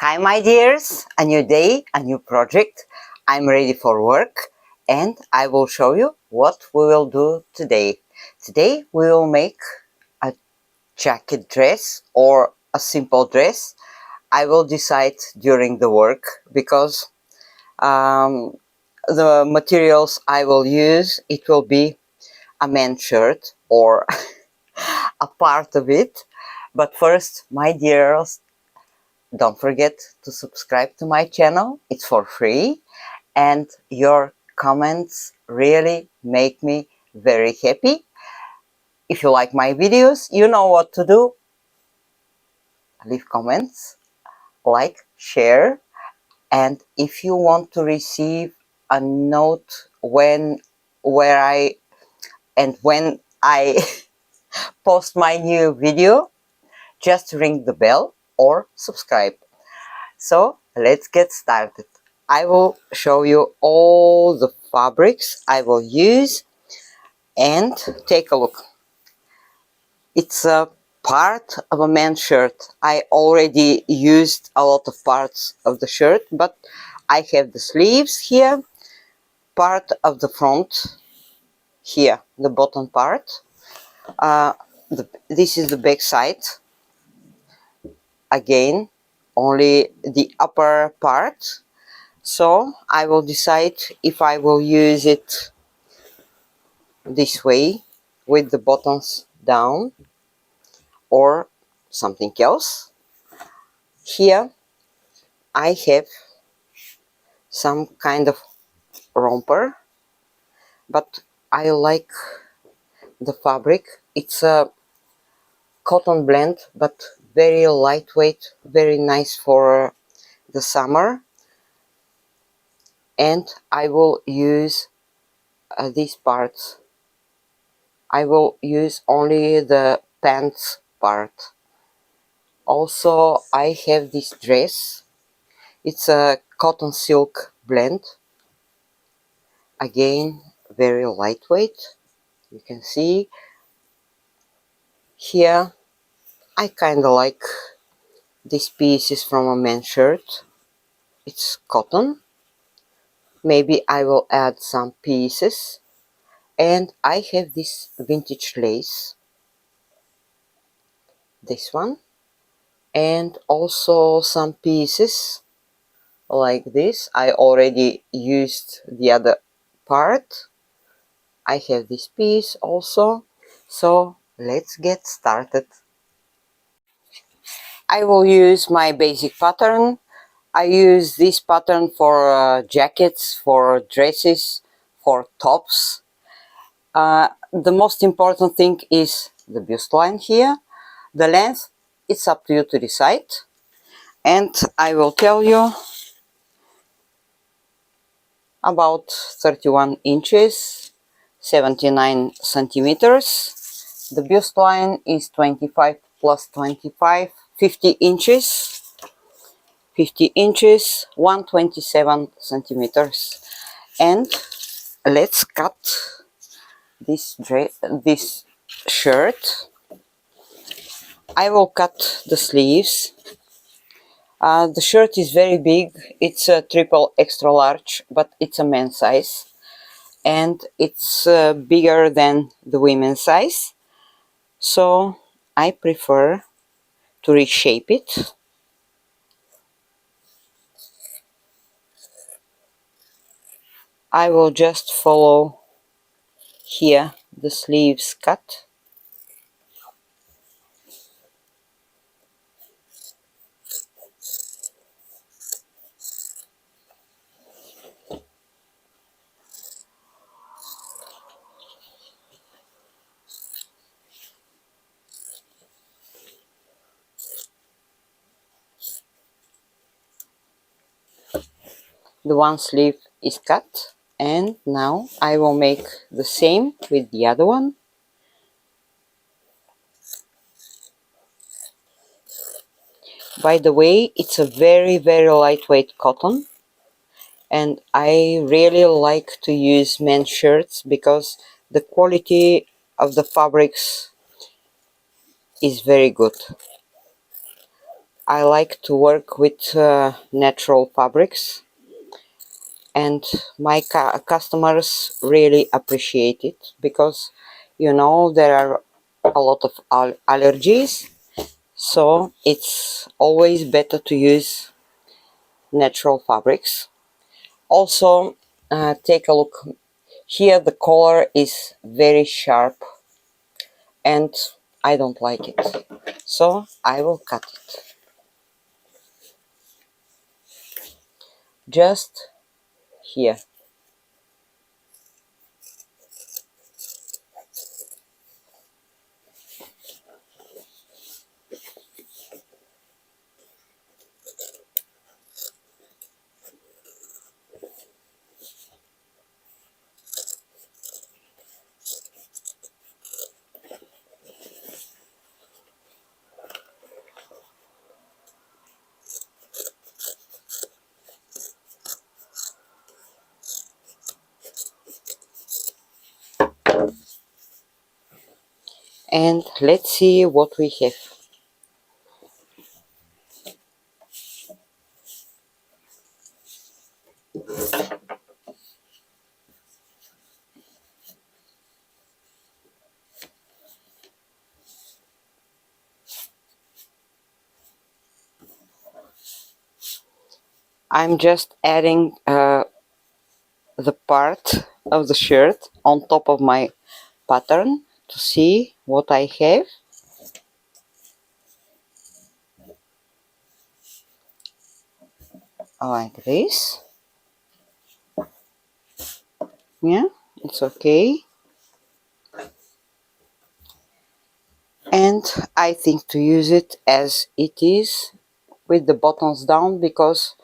Hi my dears, a new day, a new project. I'm ready for work and I will show you what we will do today. Today we will make a jacket dress or a simple dress. I will decide during the work because the materials I will use, it will be a men's shirt or a part of it. But first, my dears, don't forget to subscribe to my channel. It's for free and your comments really make me very happy. If you like my videos, you know what to do. Leave comments, like, share, and if you want to receive a note when I post my new video, just ring the bell or subscribe. So let's get started. I will show you all the fabrics I will use and take a look. It's a part of a men's shirt. I already used a lot of parts of the shirt, but I have the sleeves here, part of the front here, the bottom part. This is the back side. Again, only the upper part. So I will decide if I will use it this way with the buttons down or something else. Here I have some kind of romper, but I like the fabric. It's a cotton blend, but very lightweight, very nice for the summer. And I will use these parts. I will use only the pants part. Also, I have this dress. It's a cotton silk blend. Again, very lightweight. You can see here. I kind of like this piece is from a men's shirt. It's cotton. Maybe I will add some pieces. And I have this vintage lace. This one. And also some pieces like this. I already used the other part. I have this piece also. So let's get started. I will use my basic pattern. I use this pattern for jackets, for dresses, for tops. The most important thing is the bust line here. The length, it's up to you to decide. And I will tell you about 31 inches, 79 centimeters. The bust line is 25 plus 25, 50 inches. 50 inches, 127 centimeters. And let's cut this shirt. I will cut the sleeves. The shirt is very big. It's a triple extra large, but it's a men's size. And it's bigger than the women's size. So I prefer to reshape it. I will just follow here the sleeves cut. The one sleeve is cut, and now I will make the same with the other one. By the way, it's a very lightweight cotton, and I really like to use men's shirts because the quality of the fabrics is very good. I like to work with natural fabrics, and my customers really appreciate it because, you know, there are a lot of allergies, so it's always better to use natural fabrics. Also, take a look here. The color is very sharp and I don't like it, so I will cut it just here. And let's see what we have. I'm just adding the part of the shirt on top of my pattern to see what I have. Like this. Yeah, it's okay. And I think to use it as it is with the buttons down, because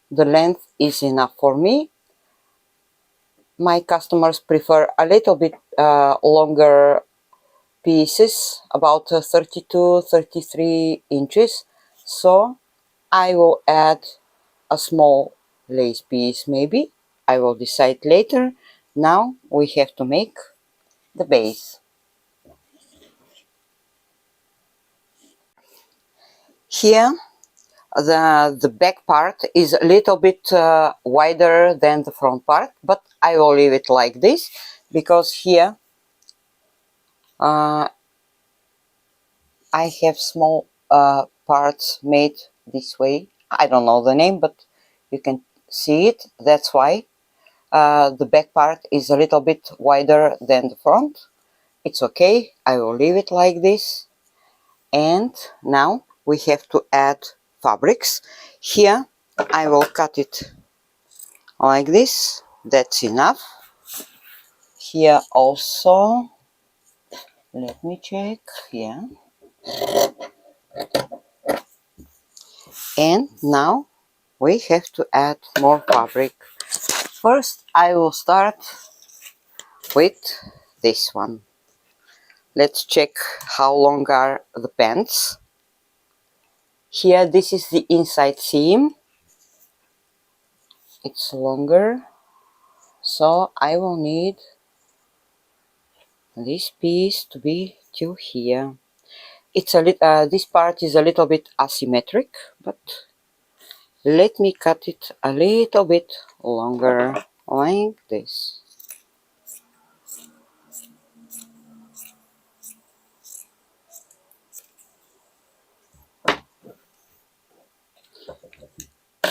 the length is enough for me. My customers prefer a little bit longer pieces, about 32-33 inches, so I will add a small lace piece. Maybe I will decide later. Now we have to make the base. Here the back part is a little bit wider than the front part, but I will leave it like this because here I have small parts made this way. I don't know the name, but you can see it. That's why the back part is a little bit wider than the front. It's okay, I will leave it like this. And now we have to add fabrics. Here I will cut it like this. That's enough. Here also, let me check. Yeah. And now we have to add more fabric. First I will start with this one. Let's check how long are the pants. Here this is the inside seam. It's longer, so I will need this piece to be to here. It's a this part is a little bit asymmetric, but let me cut it a little bit longer like this.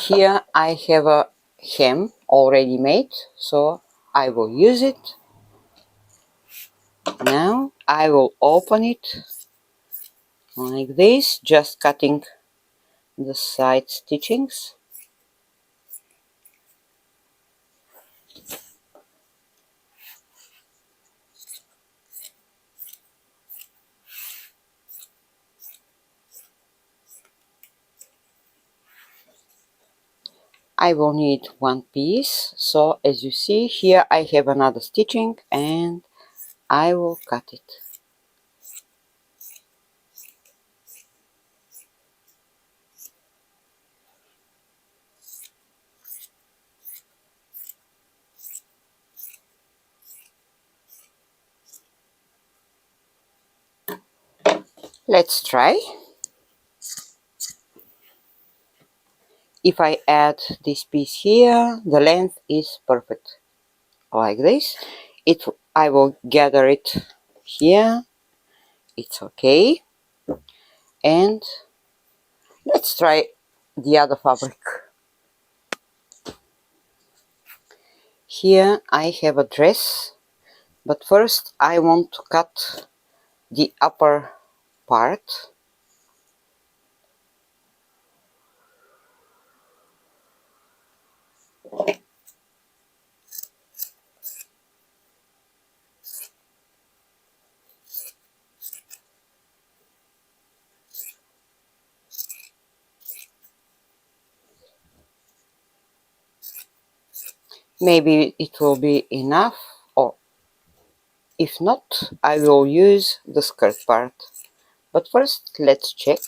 Here I have a hem already made, so I will use it. Now I will open it like this, just cutting the side stitchings. I will need one piece, so as you see here I have another stitching and I will cut it. Let's try. If I add this piece here, the length is perfect, like this. I will gather it here. It's okay. And let's try the other fabric. Here I have a dress, but first I want to cut the upper part. Maybe it will be enough, or if not, I will use the skirt part. But first, let's check.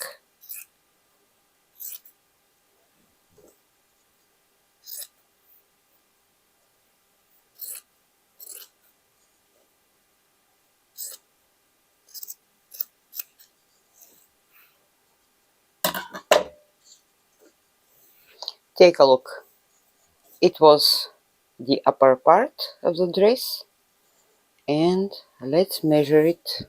Take a look. It was the upper part of the dress, and let's measure it.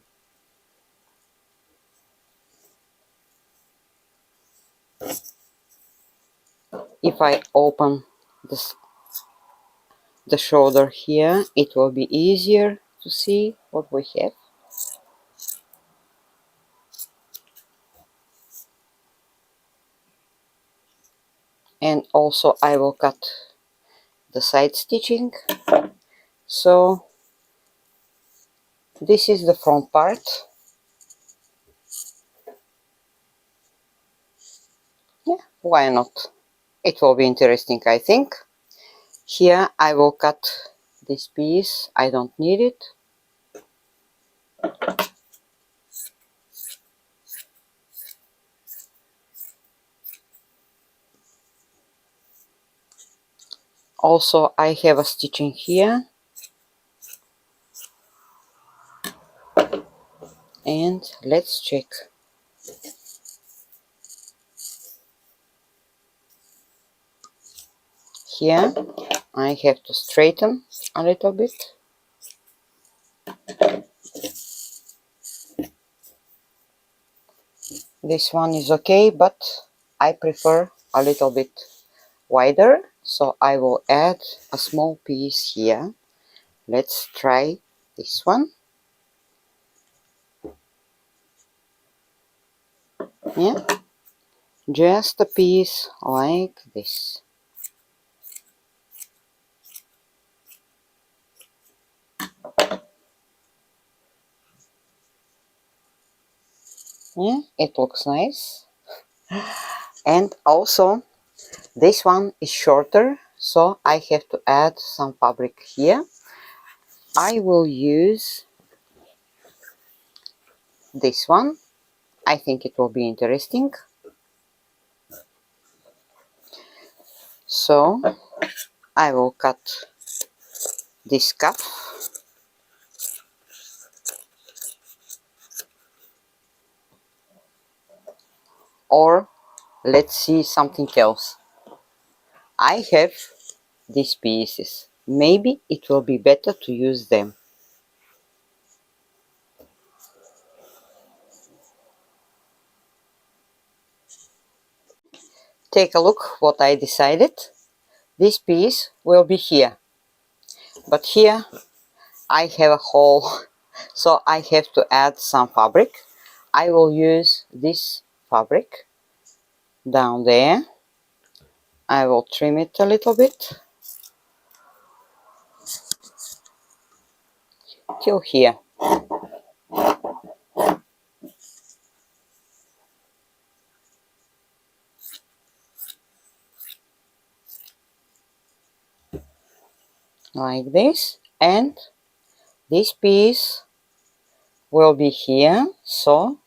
If I open the shoulder here, it will be easier to see what we have. And also I will cut the side stitching. So this is the front part. Yeah, why not? It will be interesting, I think. Here I will cut this piece. I don't need it. Also I have a stitching here. And let's check. Here I have to straighten a little bit. This one is okay, but I prefer a little bit wider, so I will add a small piece here. Let's try this one. Yeah, just a piece like this. Yeah, it looks nice. And also this one is shorter, so I have to add some fabric here. I will use this one. I think it will be interesting. So I will cut this cuff. Or let's see something else. I have these pieces. Maybe it will be better to use them. Take a look what I decided. This piece will be here. But here I have a hole, so I have to add some fabric. I will use this fabric down there. I will trim it a little bit till here. Like this. And this piece will be here, so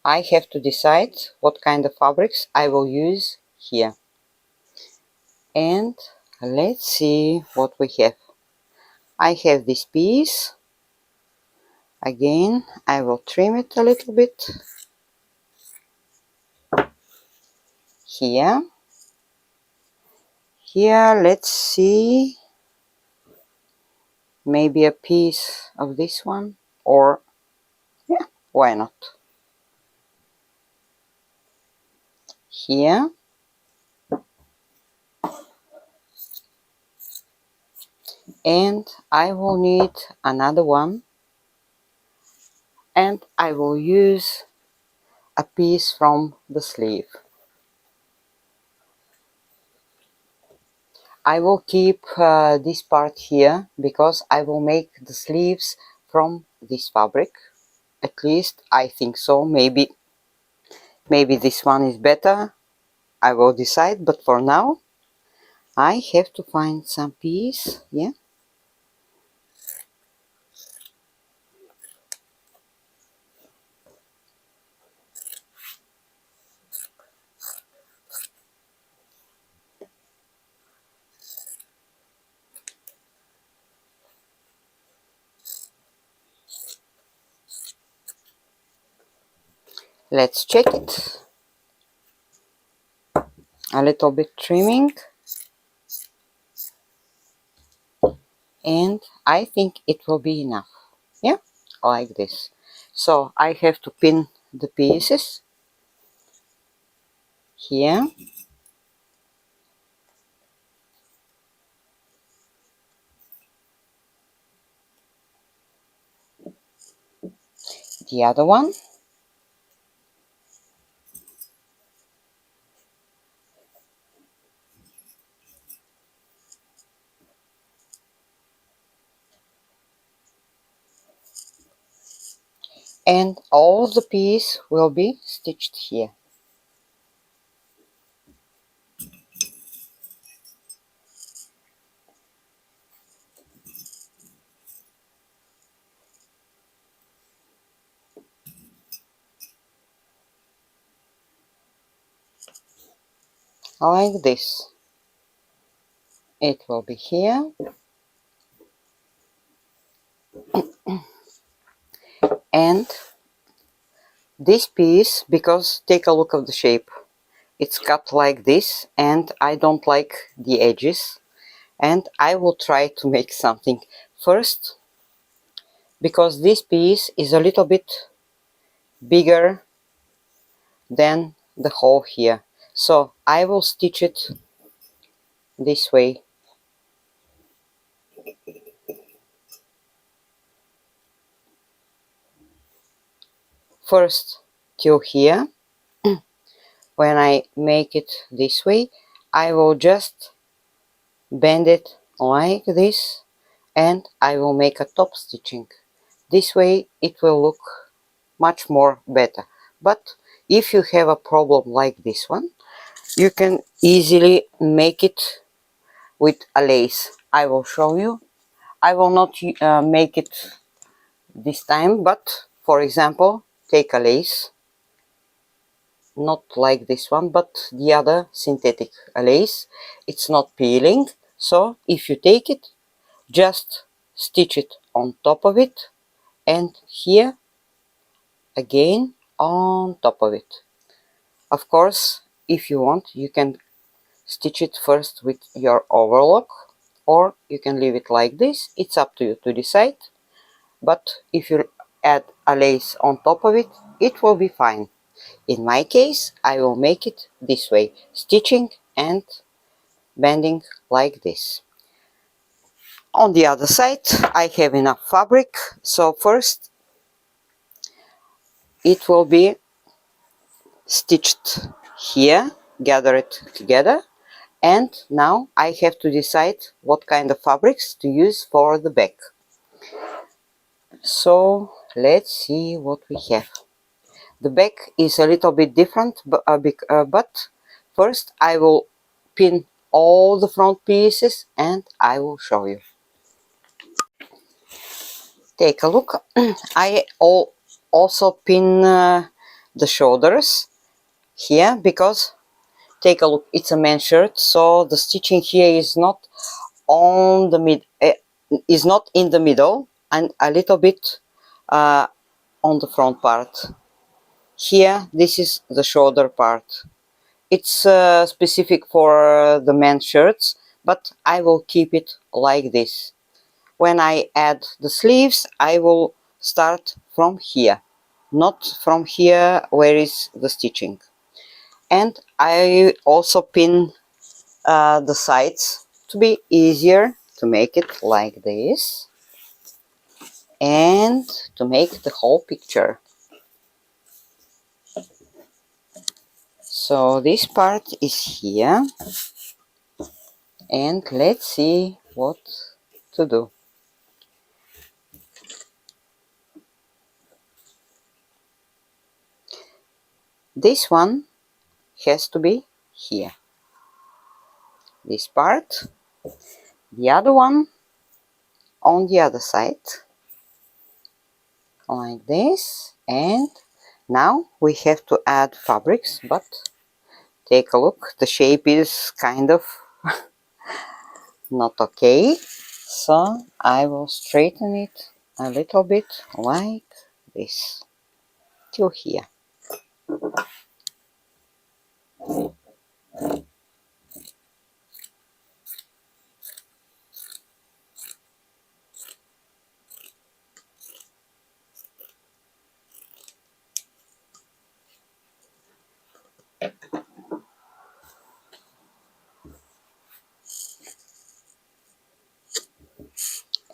I have to decide what kind of fabrics I will use here. And let's see what we have. I have this piece. Again, I will trim it a little bit here. Here, let's see, maybe a piece of this one, or yeah, why not? Here, and I will need another one, and I will use a piece from the sleeve. I will keep this part here because I will make the sleeves from this fabric. At least I think so. Maybe this one is better. I will decide, but for now I have to find some piece. Yeah. Let's check it. A little bit trimming, and I think it will be enough. Yeah, like this. So I have to pin the pieces here. The other one. And all the piece will be stitched here. Like this. It will be here. And this piece, because take a look of the shape, it's cut like this, and I don't like the edges, and I will try to make something first, because this piece is a little bit bigger than the hole here, so I will stitch it this way. First till here. When I make it this way, I will just bend it like this, and I will make a top stitching. This way it will look much more better. But if you have a problem like this one, you can easily make it with a lace. I will show you. I will not make it this time, but for example, take a lace, not like this one, but the other synthetic lace. It's not peeling, so if you take it, just stitch it on top of it, and here again on top of it. Of course, if you want, you can stitch it first with your overlock, or you can leave it like this. It's up to you to decide, but if you add a lace on top of it, it will be fine. In my case, I will make it this way, stitching and bending like this. On the other side, I have enough fabric, so first it will be stitched here, gather it together, and now I have to decide what kind of fabrics to use for the back. So let's see what we have. The back is a little bit different, but first I will pin all the front pieces and I will show you. Take a look. I also pin the shoulders here, because take a look, it's a men's shirt, so the stitching here is not on the is not in the middle, and a little bit on the front part. Here, this is the shoulder part. It's specific for the men's shirts, but I will keep it like this. When I add the sleeves, I will start from here, not from here where is the stitching. And I also pin the sides to be easier to make it like this and to make the whole picture. So this part is here, and let's see what to do. This one has to be here, this part, the other one on the other side, like this. And now we have to add fabrics, but take a look, the shape is kind of not okay, so I will straighten it a little bit like this till here.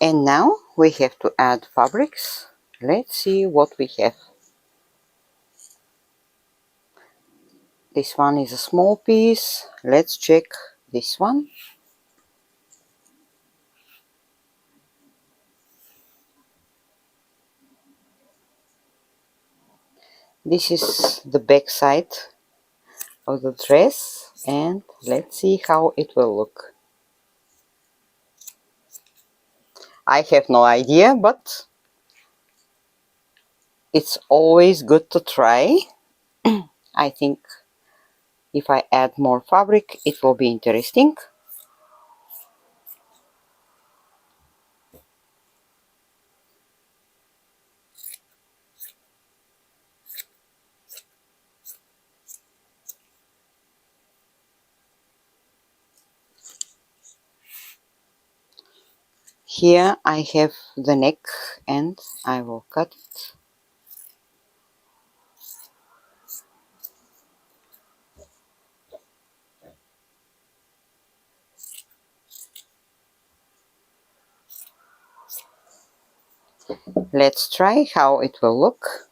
And now we have to add fabrics. Let's see what we have. This one is a small piece. Let's check this one. This is the back side of the dress, and let's see how it will look. I have no idea, but it's always good to try. I think if I add more fabric, it will be interesting. Here I have the neck and I will cut it. Let's try how it will look.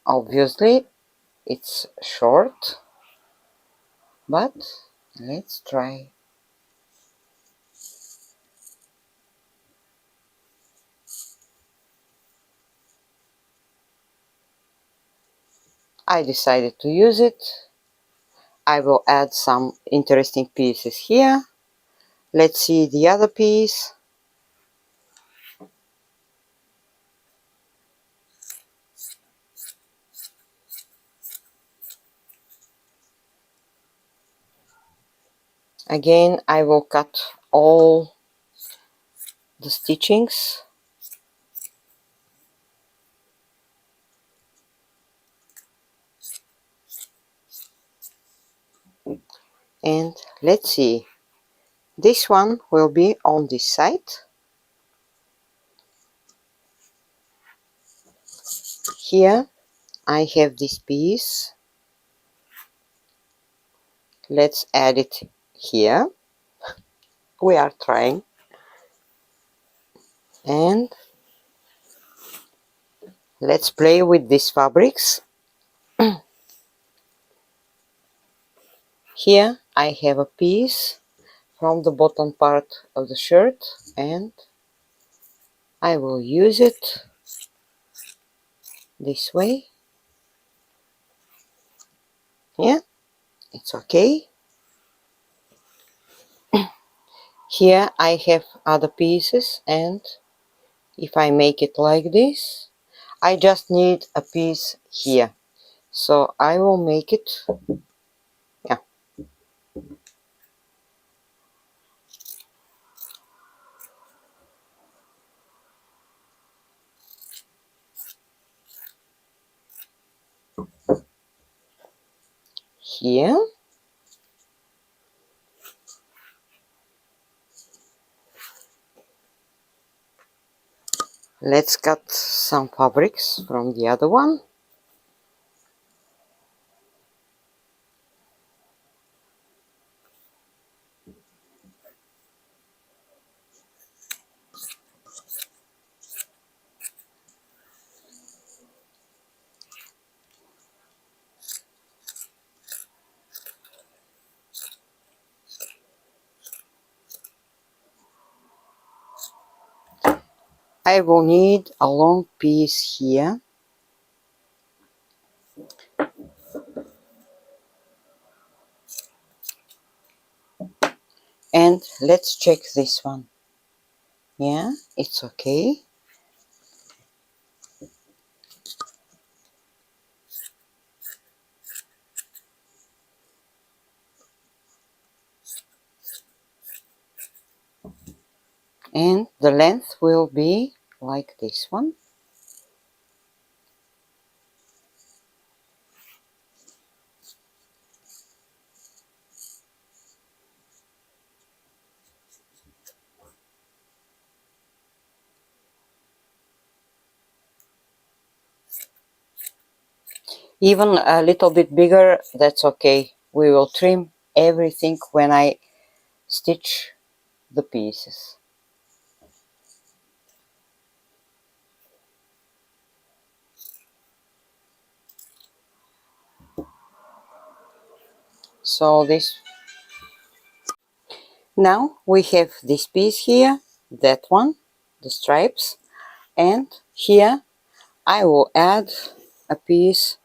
Obviously it's short, but let's try. I decided to use it. I will add some interesting pieces here. Let's see the other piece. Again, I will cut all the stitchings. And let's see. This one will be on this side. Here I have this piece. Let's add it here. We are trying. And let's play with these fabrics. Here I have a piece from the bottom part of the shirt, and I will use it this way. Yeah, it's okay. Here I have other pieces, and if I make it like this, I just need a piece here. So I will make it, yeah. here. Let's cut some fabrics from the other one. I will need a long piece here. And let's check this one. Yeah, it's okay. And the length will be like this one. Even a little bit bigger, that's okay. We will trim everything when I stitch the pieces. So this, now we have this piece here, that one, the stripes, and here I will add a piece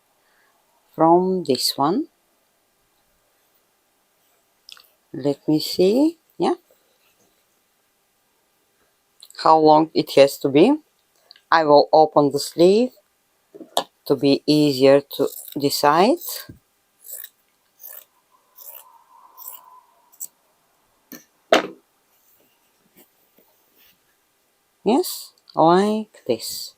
from this one. Let me see, yeah, how long it has to be. I will open the sleeve to be easier to decide. Yes, like this.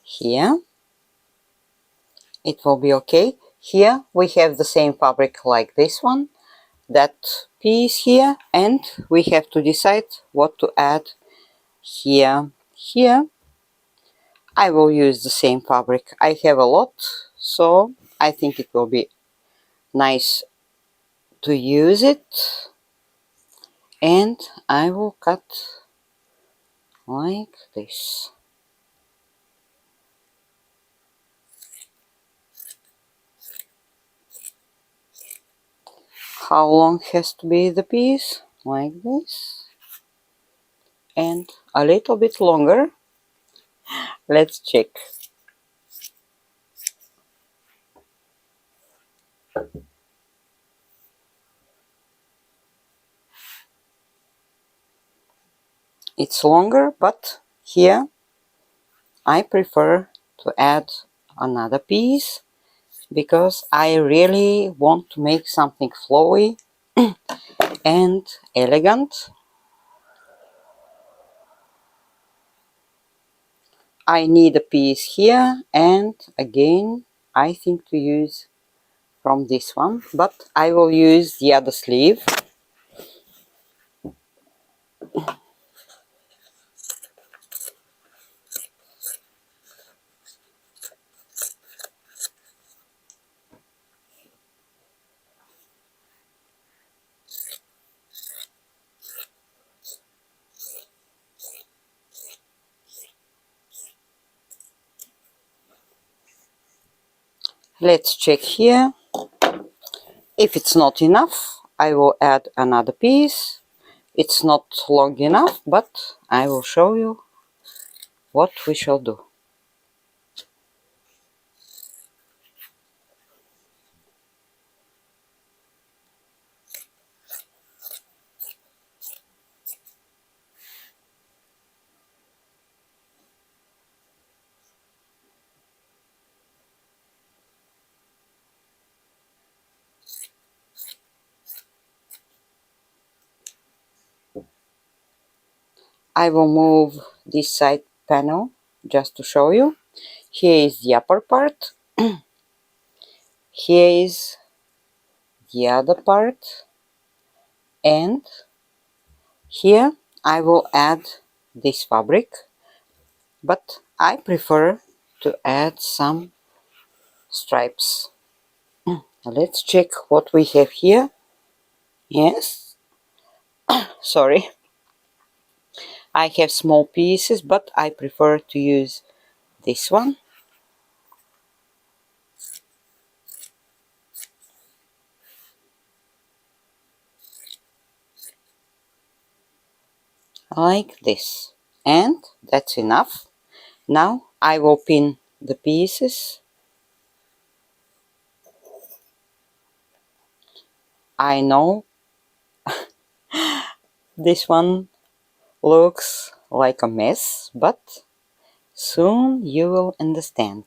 Here it will be okay. Here we have the same fabric like this one, that piece here, and we have to decide what to add here. Here I will use the same fabric. I have a lot, so I think it will be nice to use it, and I will cut like this. How long has to be the piece? Like this, and a little bit longer. Let's check. It's longer, but here I prefer to add another piece because I really want to make something flowy and elegant. I need a piece here, and again I think to use from this one, but I will use the other sleeve. Let's check here. If it's not enough, I will add another piece. It's not long enough, but I will show you what we shall do. I will move this side panel just to show you. Here is the upper part. Here is the other part, and here I will add this fabric, but I prefer to add some stripes. Let's check what we have here. Yes, sorry, I have small pieces, but I prefer to use this one. Like this, and that's enough. Now I will pin the pieces. I know this one looks like a mess, but soon you will understand.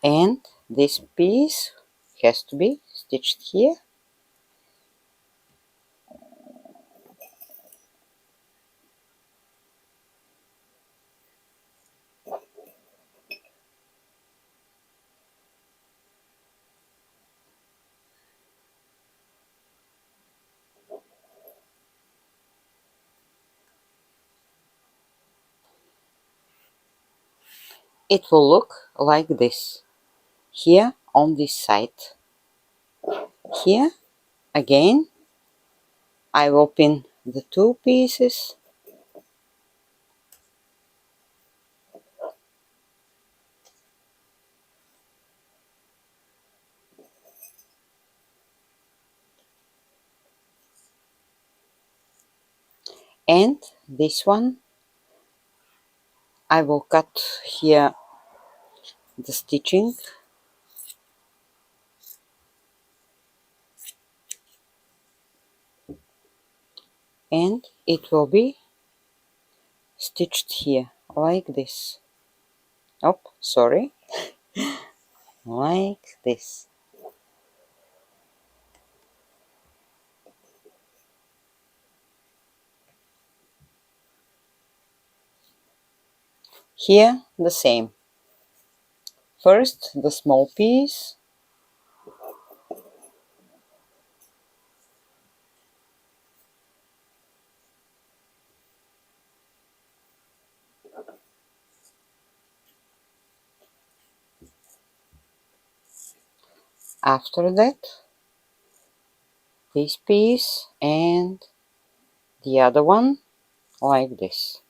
And this piece has to be stitched here. It will look like this. Here on this side. Here again I will pin the two pieces. And this one I will cut here the stitching, and it will be stitched here like this. Oh, sorry, like this. Here the same. First the small piece, after that this piece, and the other one like this.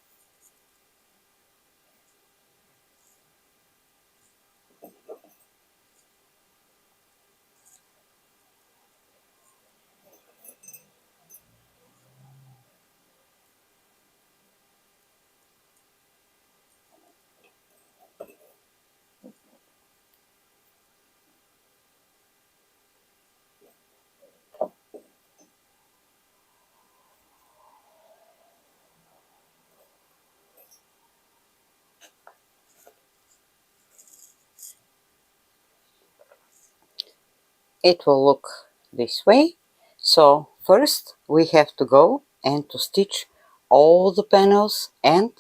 It will look this way. So first we have to go and to stitch all the panels, and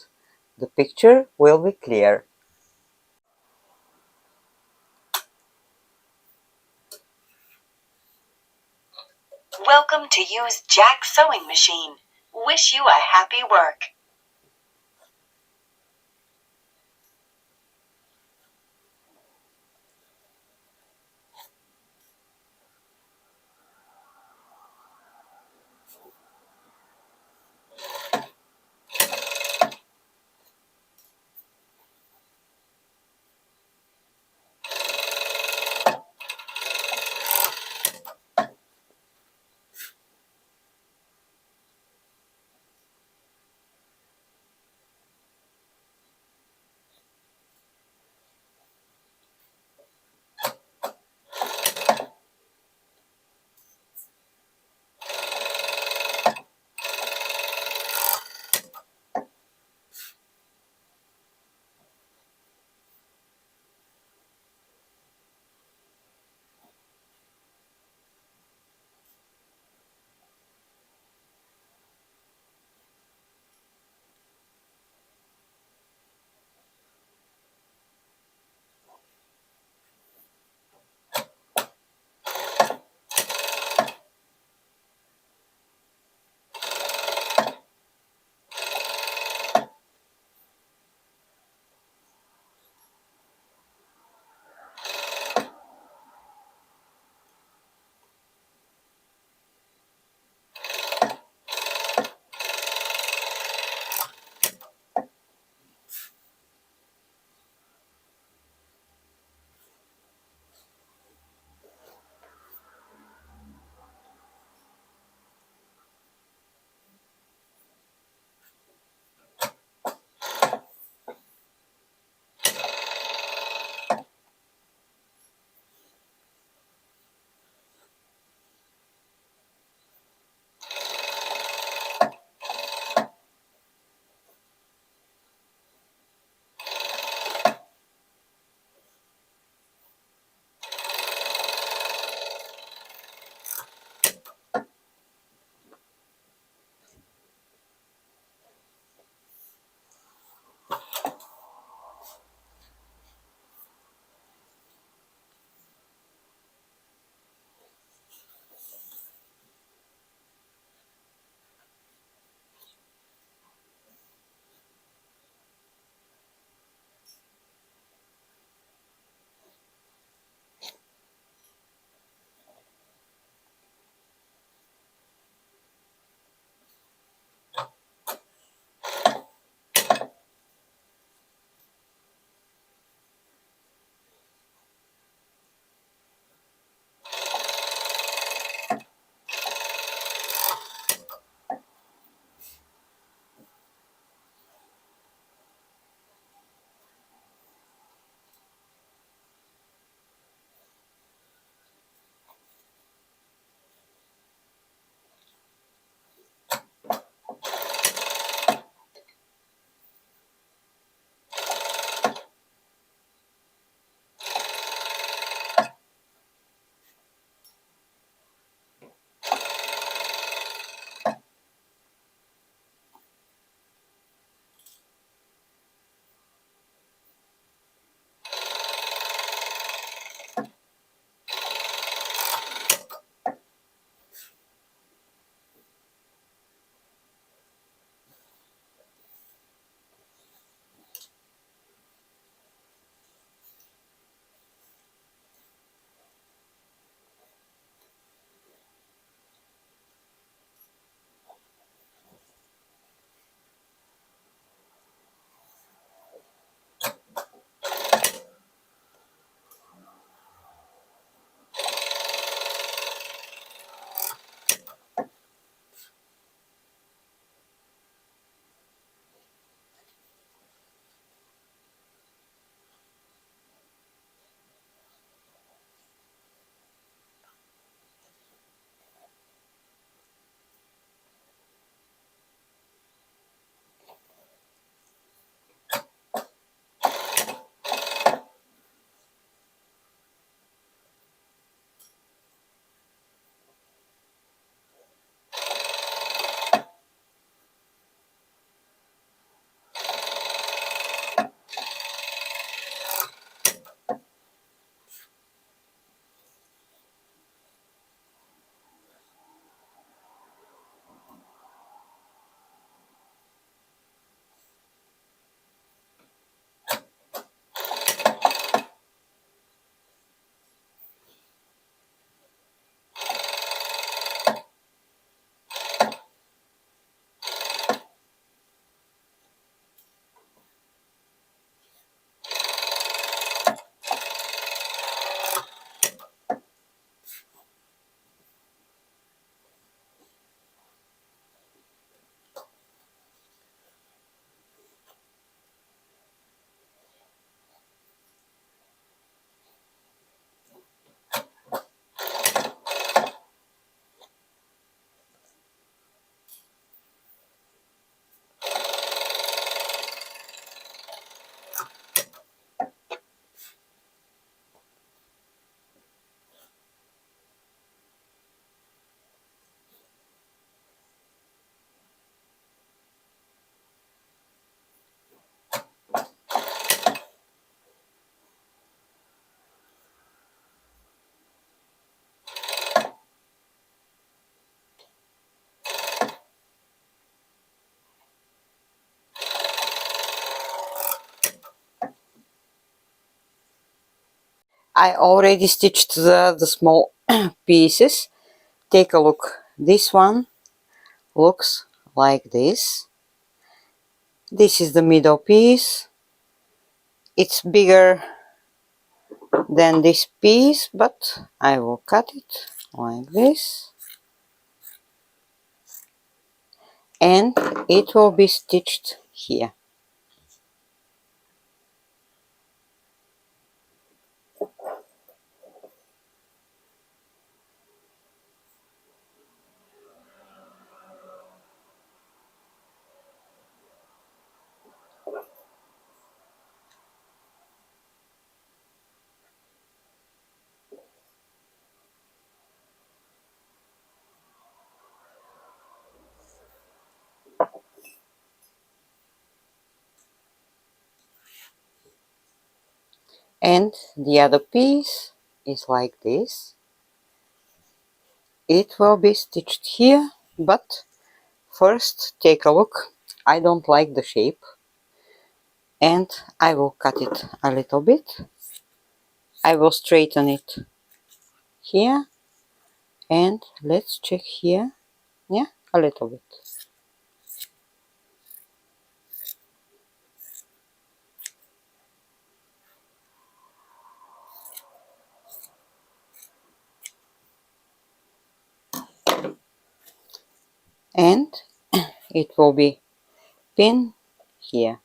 the picture will be clear. Welcome to use Jack sewing machine. Wish you a happy work. I already stitched the small pieces. Take a look. This one looks like this. This is the middle piece. It's bigger than this piece, but I will cut it like this. And it will be stitched here. And the other piece is like this. It will be stitched here, but first take a look. I don't like the shape, and I will cut it a little bit. I will straighten it here, and let's check here. Yeah, a little bit. And it will be pinned here.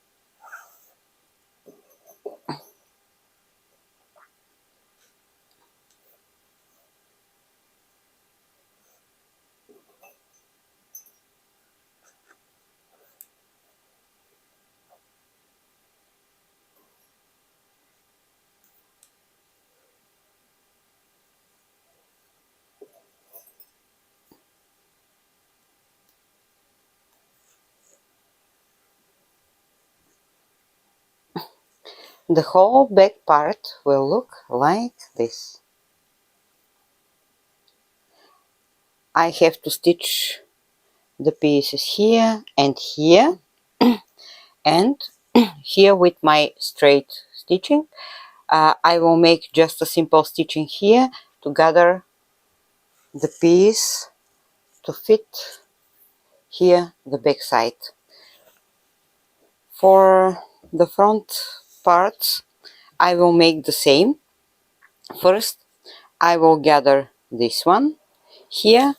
The whole back part will look like this. I have to stitch the pieces here and here, and here with my straight stitching. I will make just a simple stitching here to gather the piece to fit here the back side. For the front parts, I will make the same. First, I will gather this one here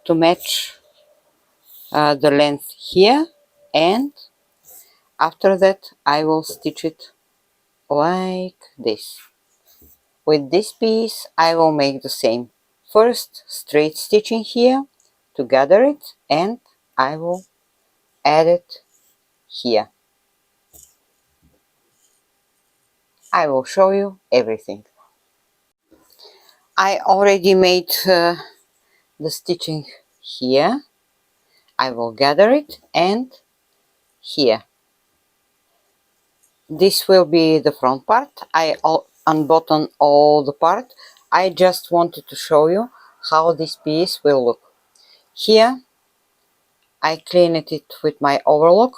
to match the length here, and after that I will stitch it like this. With this piece I will make the same. First, straight stitching here to gather it, and I will add it here. I will show you everything. I already made the stitching here. I will gather it, and here. This will be the front part. I unbutton all the part. I just wanted to show you how this piece will look. Here I cleaned it with my overlock,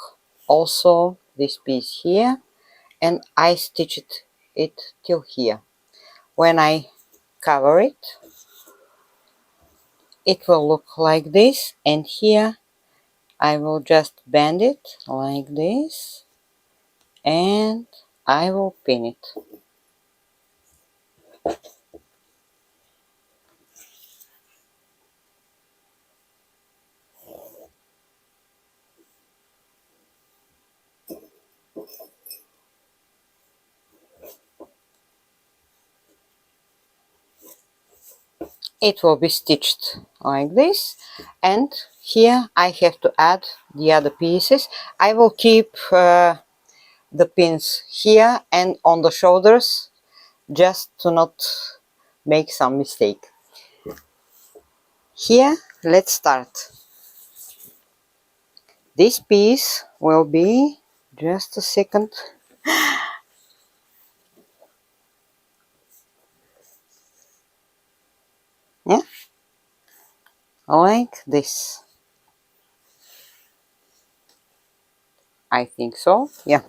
also this piece here, and I stitched it till here. When I cover it, it will look like this, and here I will just bend it like this, and I will pin it. It will be stitched like this, and here I have to add the other pieces. I will keep the pins here and on the shoulders, just to not make some mistake. Here, let's start. This piece will be, just a second, yeah, like this. I think so, yeah.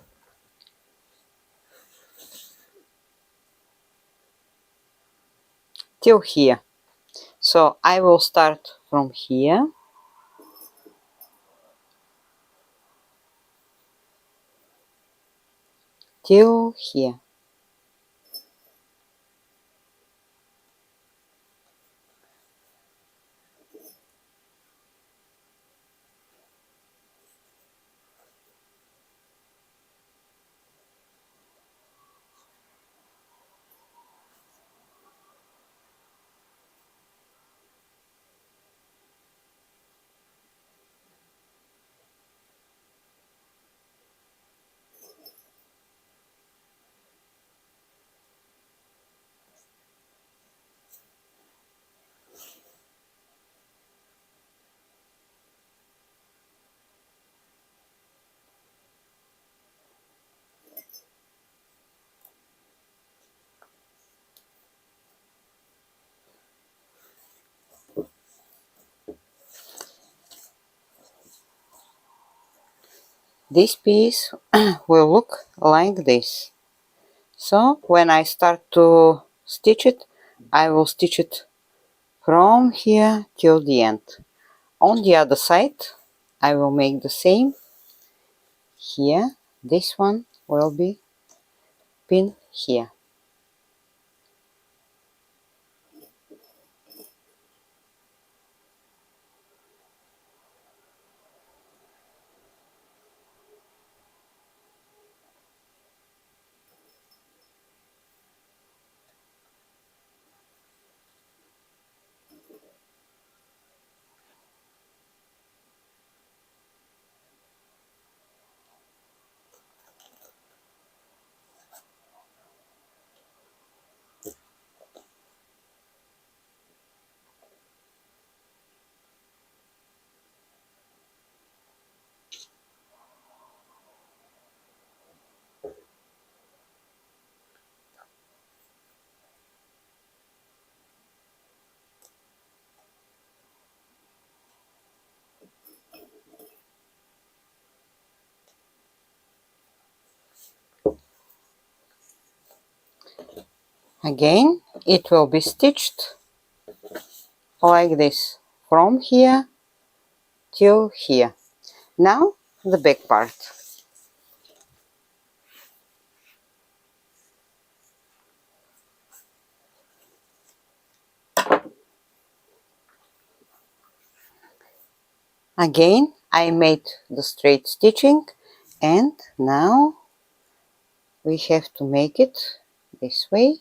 till here. So I will start from here till here. This piece will look like this. So when I start to stitch it, I will stitch it from here till the end. On the other side, I will make the same. Here, this one will be pinned here. Again, it will be stitched like this, from here till here. Now, the back part. Again, I made the straight stitching, and now we have to make it this way.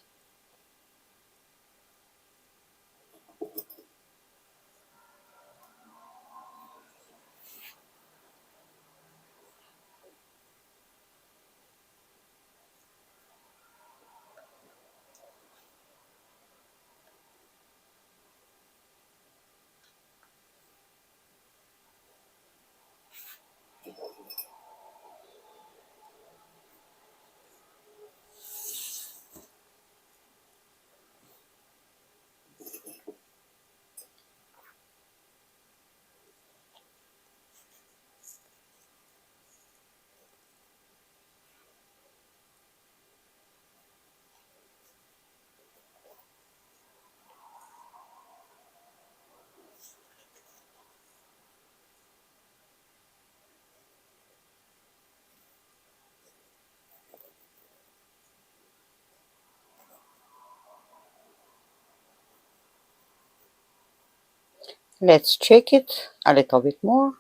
Let's check it a little bit more.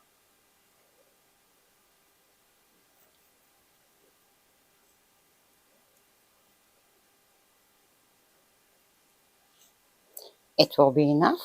It will be enough.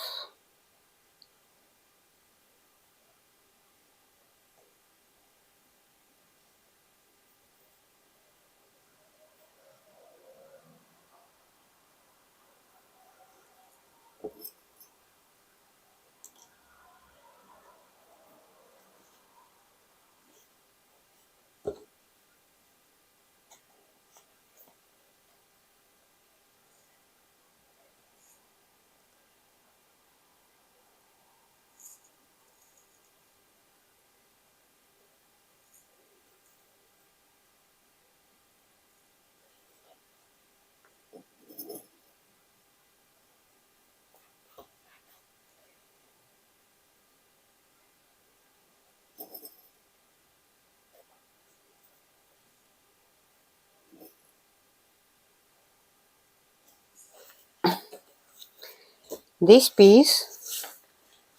This piece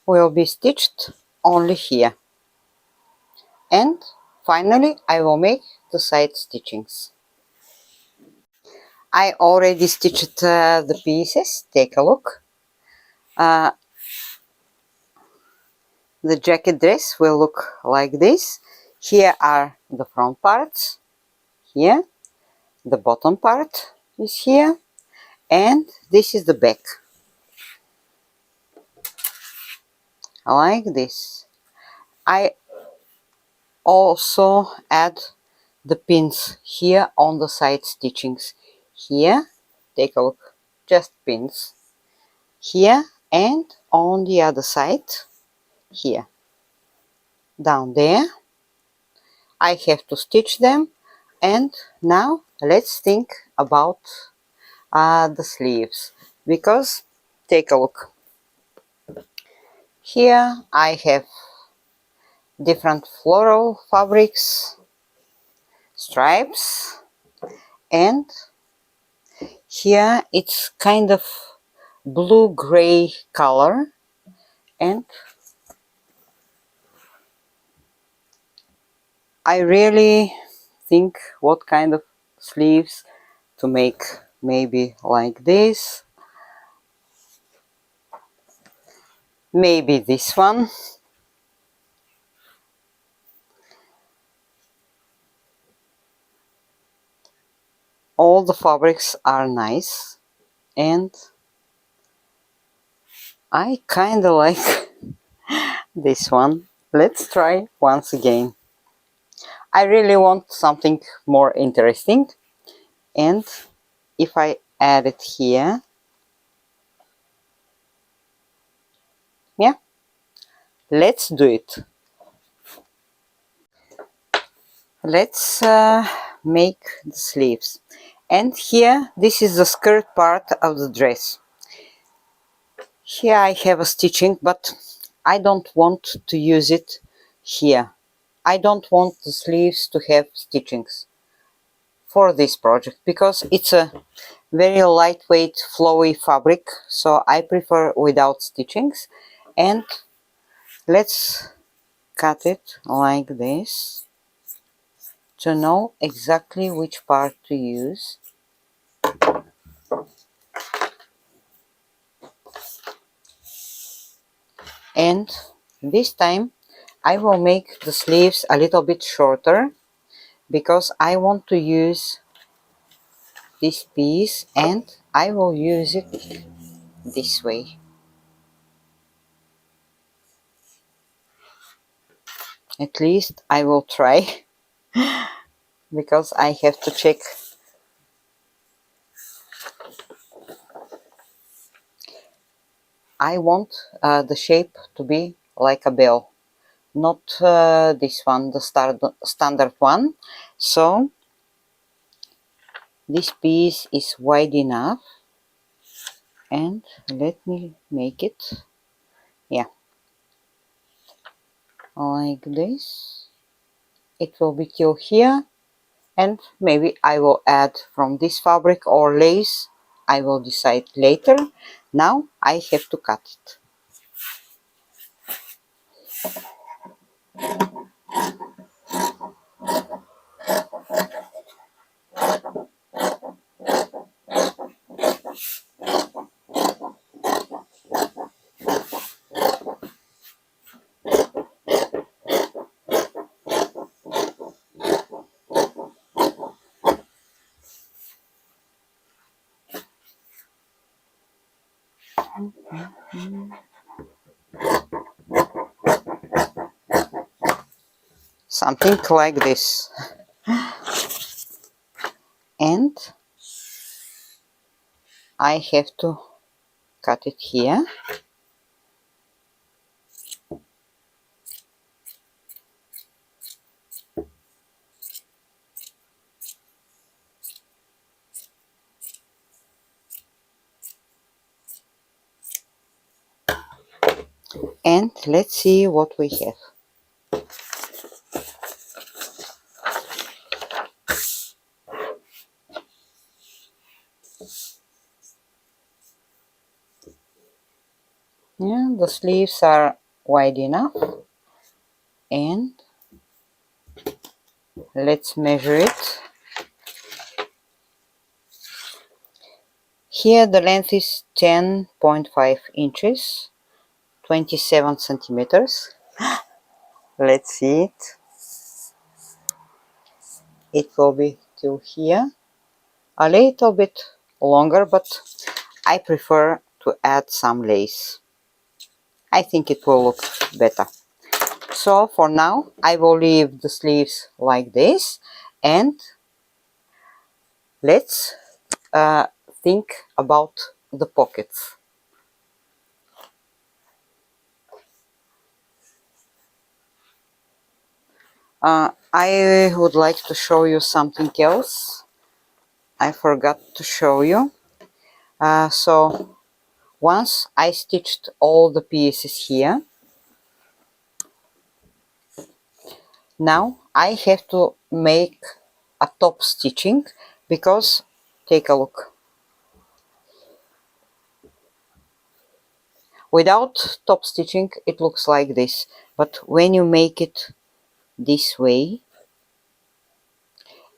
will be stitched only here. And finally I will make the side stitchings. I already stitched the pieces. Take a look. The jacket dress will look like this. Here are the front parts. Here. The bottom part is here. And this is the back. Like this. I also add the pins here on the side stitchings. Here, take a look, just pins. Here and on the other side, here. Down there, I have to stitch them. And now let's think about the sleeves, because take a look. Here I have different floral fabrics, stripes, and here it's kind of blue-gray color, and I really think what kind of sleeves to make. Maybe like this, maybe this one. All the fabrics are nice, and I kinda like this one. Let's try once again. I really want something more interesting, and if I add it here, yeah, let's do it. Let's make the sleeves. And here, this is the skirt part of the dress. Here I have a stitching, but I don't want to use it here. I don't want the sleeves to have stitchings for this project, because it's a very lightweight flowy fabric, so I prefer without stitchings. And let's cut it like this to know exactly which part to use. And this time I will make the sleeves a little bit shorter, because I want to use this piece and I will use it this way. At least I will try, because I have to check. I want the shape to be like a bell, not this one, the standard one. So this piece is wide enough, and let me make it, yeah, like this. It will be till here, and maybe I will add from this fabric or lace. I will decide later. Now I have to cut it. Something like this. And I have to cut it here. And let's see what we have. Yeah, the sleeves are wide enough, and let's measure it. Here the length is 10.5 inches, 27 centimeters. Let's see it. It will be till here, a little bit longer, but I prefer to add some lace. I think it will look better. So for now I will leave the sleeves like this, and let's think about the pockets. I would like to show you something else. I forgot to show you. So once I stitched all the pieces here, now I have to make a top stitching, because take a look. Without top stitching it looks like this, but when you make it this way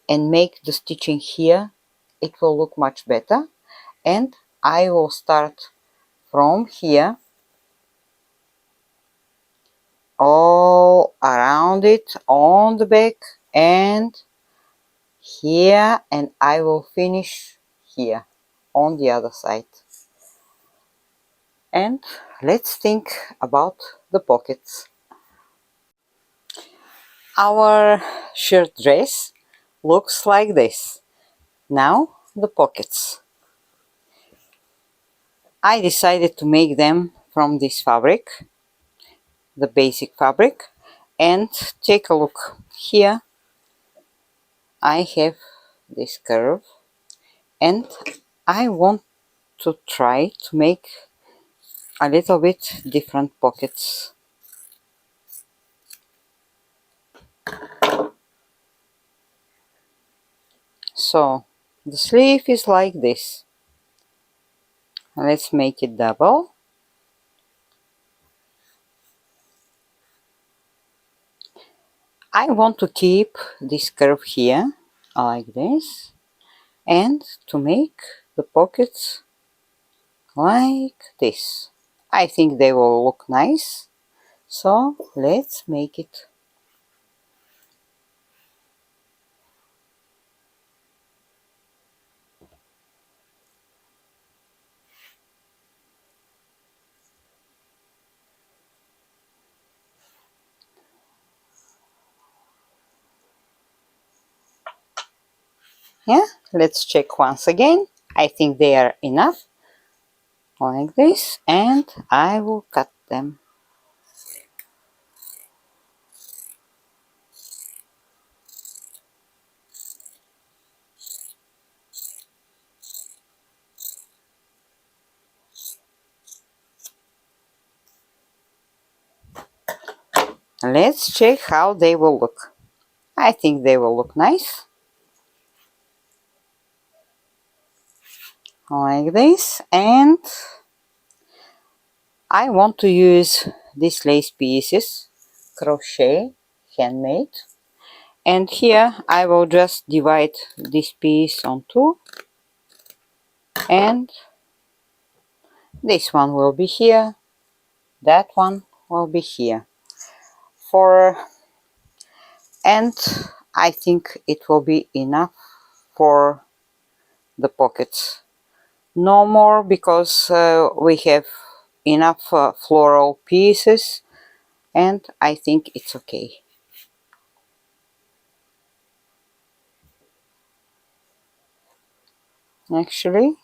and make the stitching here, it will look much better. And I will start from here all around it on the back and here, and I will finish here on the other side. And let's think about the pockets. Our shirt dress looks like this. Now the pockets. I decided to make them from this fabric, the basic fabric, and take a look. Here I have this curve, and I want to try to make a little bit different pockets. So the sleeve is like this. Let's make it double. I want to keep this curve here like this, and to make the pockets like this. I think they will look nice, so let's make it. Yeah, let's check once again. I think they are enough like this, and I will cut them. Let's check how they will look. I think they will look nice like this, and I want to use these lace pieces, crochet, handmade, and here I will just divide this piece on two, and this one will be here, that one will be here. And I think it will be enough for the pockets. No more, because we have enough floral pieces, and I think it's okay. Actually,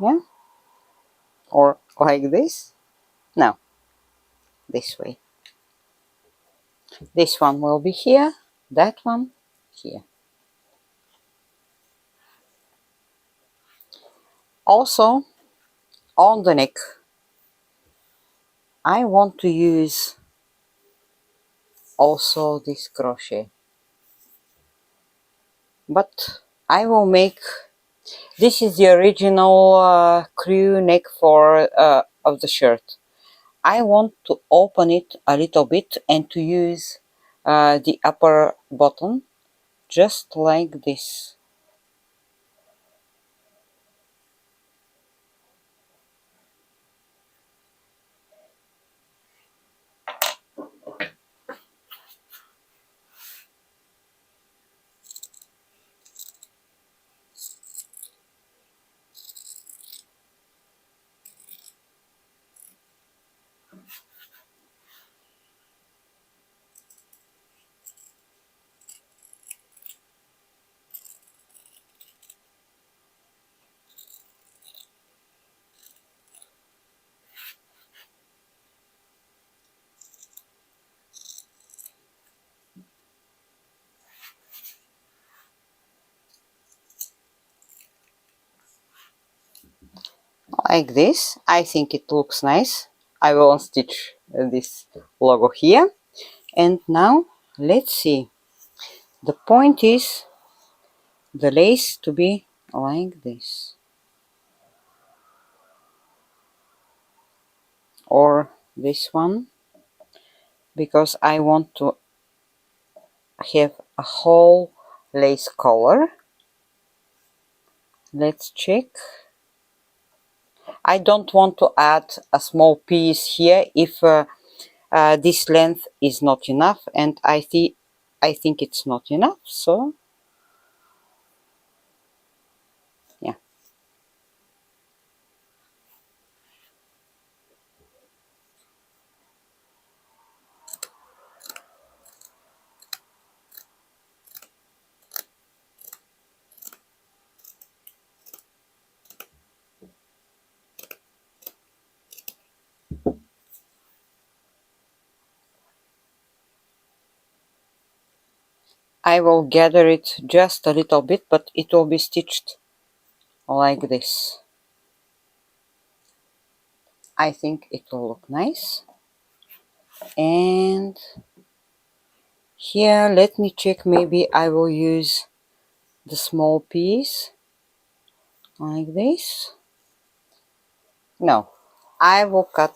yeah, or like this. No, this way. This one will be here, that one here. Also, on the neck, I want to use also this crochet, but I will make, this is the original crew neck for of the shirt. I want to open it a little bit and to use the upper button just like this. Like this. I think it looks nice. I will stitch this logo here. And now let's see. The point is the lace to be like this, or this one, because I want to have a whole lace color. Let's check. I don't want to add a small piece here if this length is not enough, and I think it's not enough, so yeah. I will gather it just a little bit, but it will be stitched like this. I think it will look nice. And here, let me check, maybe I will use the small piece like this. No, I will cut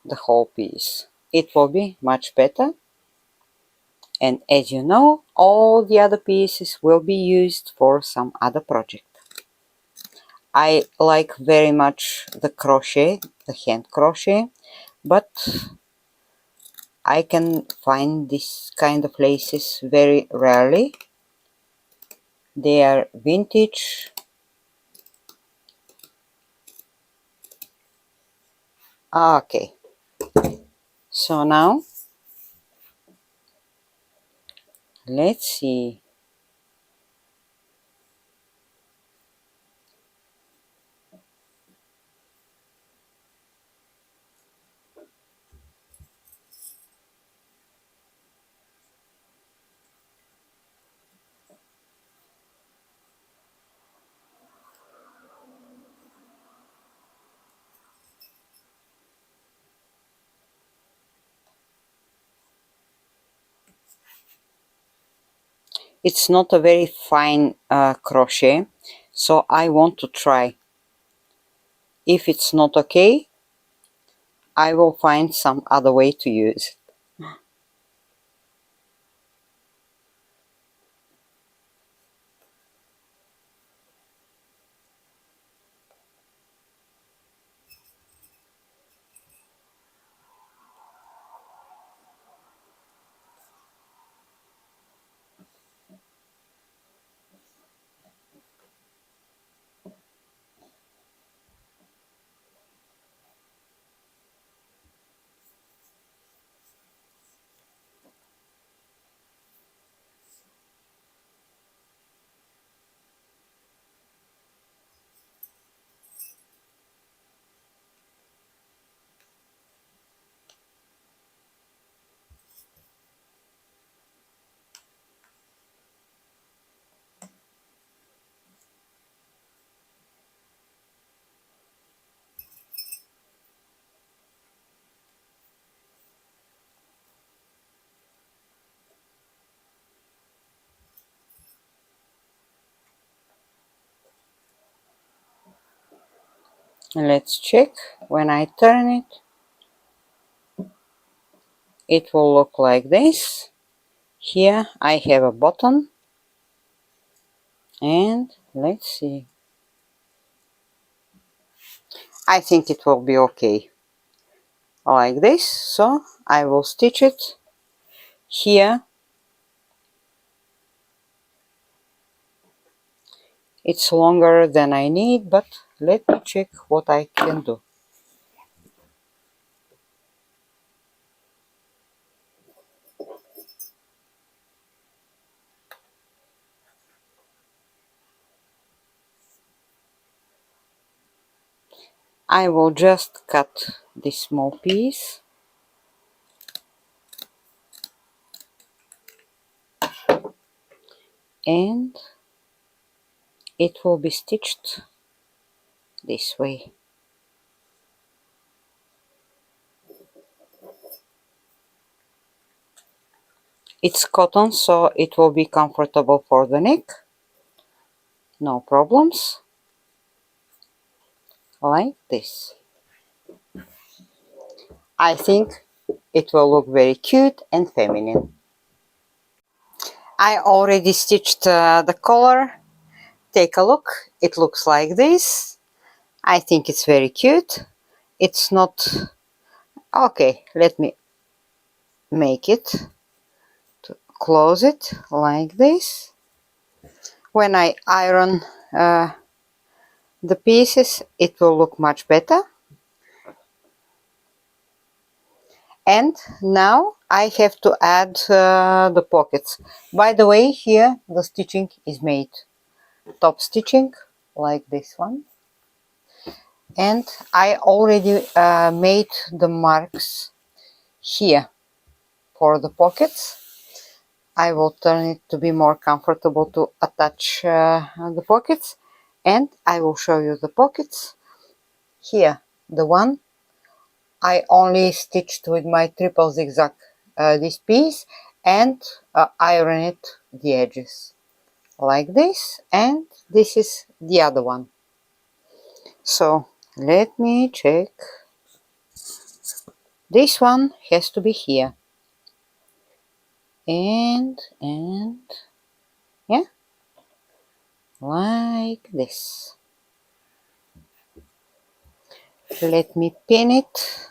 the whole piece. It will be much better. And as you know, all the other pieces will be used for some other project. I like very much the crochet, the hand crochet, but I can find this kind of laces very rarely. They are vintage. Okay, so now let's see. It's not a very fine crochet, so I want to try. If it's not okay, I will find some other way to use. Let's check when I turn it. it will look like this. Here I have a button, and let's see. I think it will be okay like this. So I will stitch it here. It's longer than I need, but let me check what I can do. I will just cut this small piece, and it will be stitched this way. It's cotton, so it will be comfortable for the neck. No problems. Like this. I think it will look very cute and feminine. I already stitched the collar. Take a look. It looks like this. I think it's very cute. It's not... Okay, let me make it. To close it like this. When I iron the pieces, it will look much better. And now I have to add the pockets. By the way, here the stitching is made top stitching like this one, and I already made the marks here for the pockets. I will turn it to be more comfortable to attach the pockets, and I will show you the pockets. Here, the one I only stitched with my triple zigzag this piece, and iron it the edges like this, and this is the other one. So let me check. This one has to be here, and yeah, like this. Let me pin it.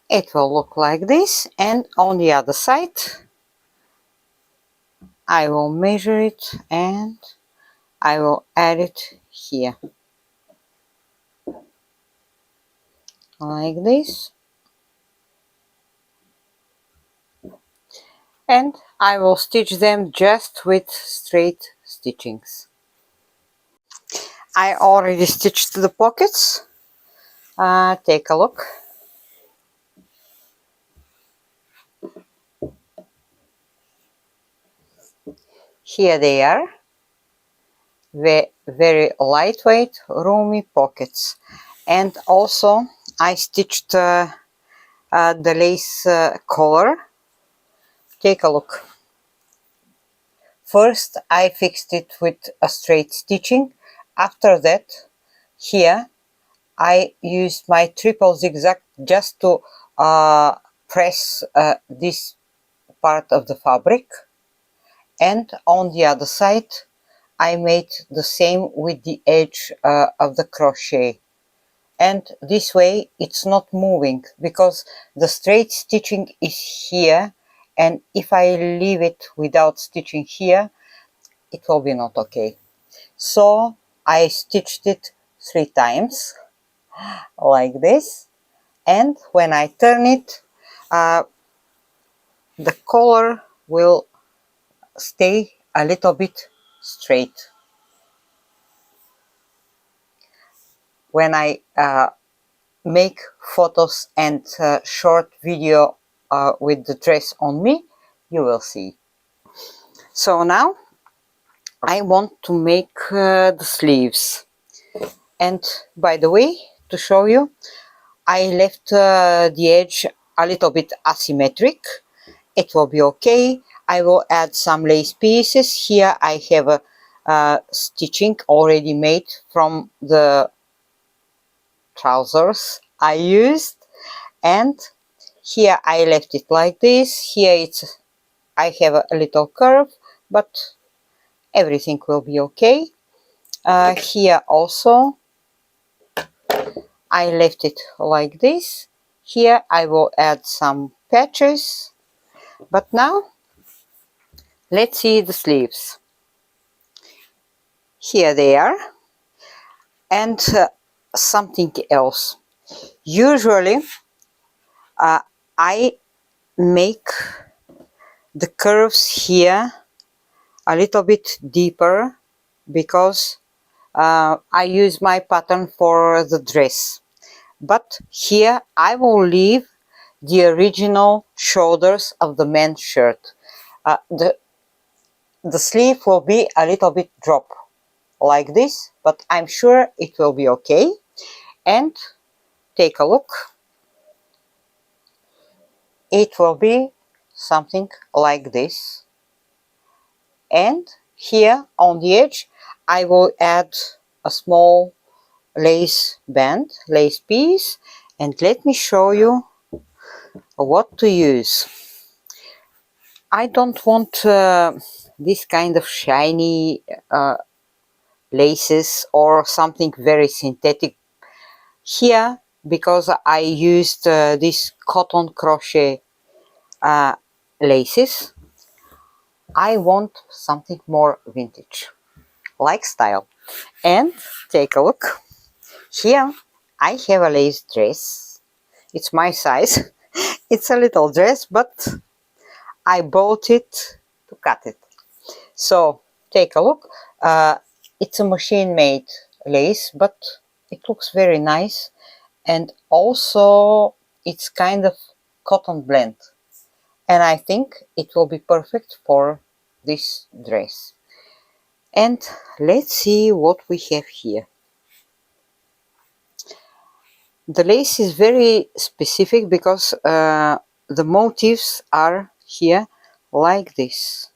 It will look like this, and on the other side I will measure it and I will add it here like this, and I will stitch them just with straight stitchings. I already stitched the pockets. Take a look. Here they are. Very lightweight, roomy pockets. And also I stitched the lace collar. Take a look. First I fixed it with a straight stitching. After that, here I used my triple zigzag just to press this part of the fabric and on the other side I made the same with the edge of the crochet, and this way it's not moving because the straight stitching is here, and if I leave it without stitching here it will be not okay. So I stitched it 3 times like this, and when I turn it the collar will stay a little bit straight. When I make photos and short video with the dress on me, you will see. So now I want to make the sleeves, and by the way, to show you, I left the edge a little bit asymmetric. It will be okay. I will add some lace pieces. Here I have a stitching already made from the trousers I used, and here I left it like this. Here it's I have a little curve, but everything will be okay. Here also I left it like this. Here I will add some patches, but now let's see the sleeves. Here they are, and something else. Usually I make the curves here a little bit deeper because I use my pattern for the dress, but here I will leave the original shoulders of the men's shirt. The sleeve will be a little bit drop like this, but I'm sure it will be okay. And take a look, it will be something like this, and here on the edge I will add a small lace band, lace piece, and let me show you what to use. I don't want this kind of shiny laces or something very synthetic here, because I used this cotton crochet laces. I want something more vintage like style. And take a look, here I have a lace dress. It's my size. It's a little dress, but I bought it to cut it. So take a look. It's a machine made lace, but it looks very nice, and also it's kind of cotton blend, and I think it will be perfect for this dress. And let's see what we have here. The lace is very specific because the motifs are here like this.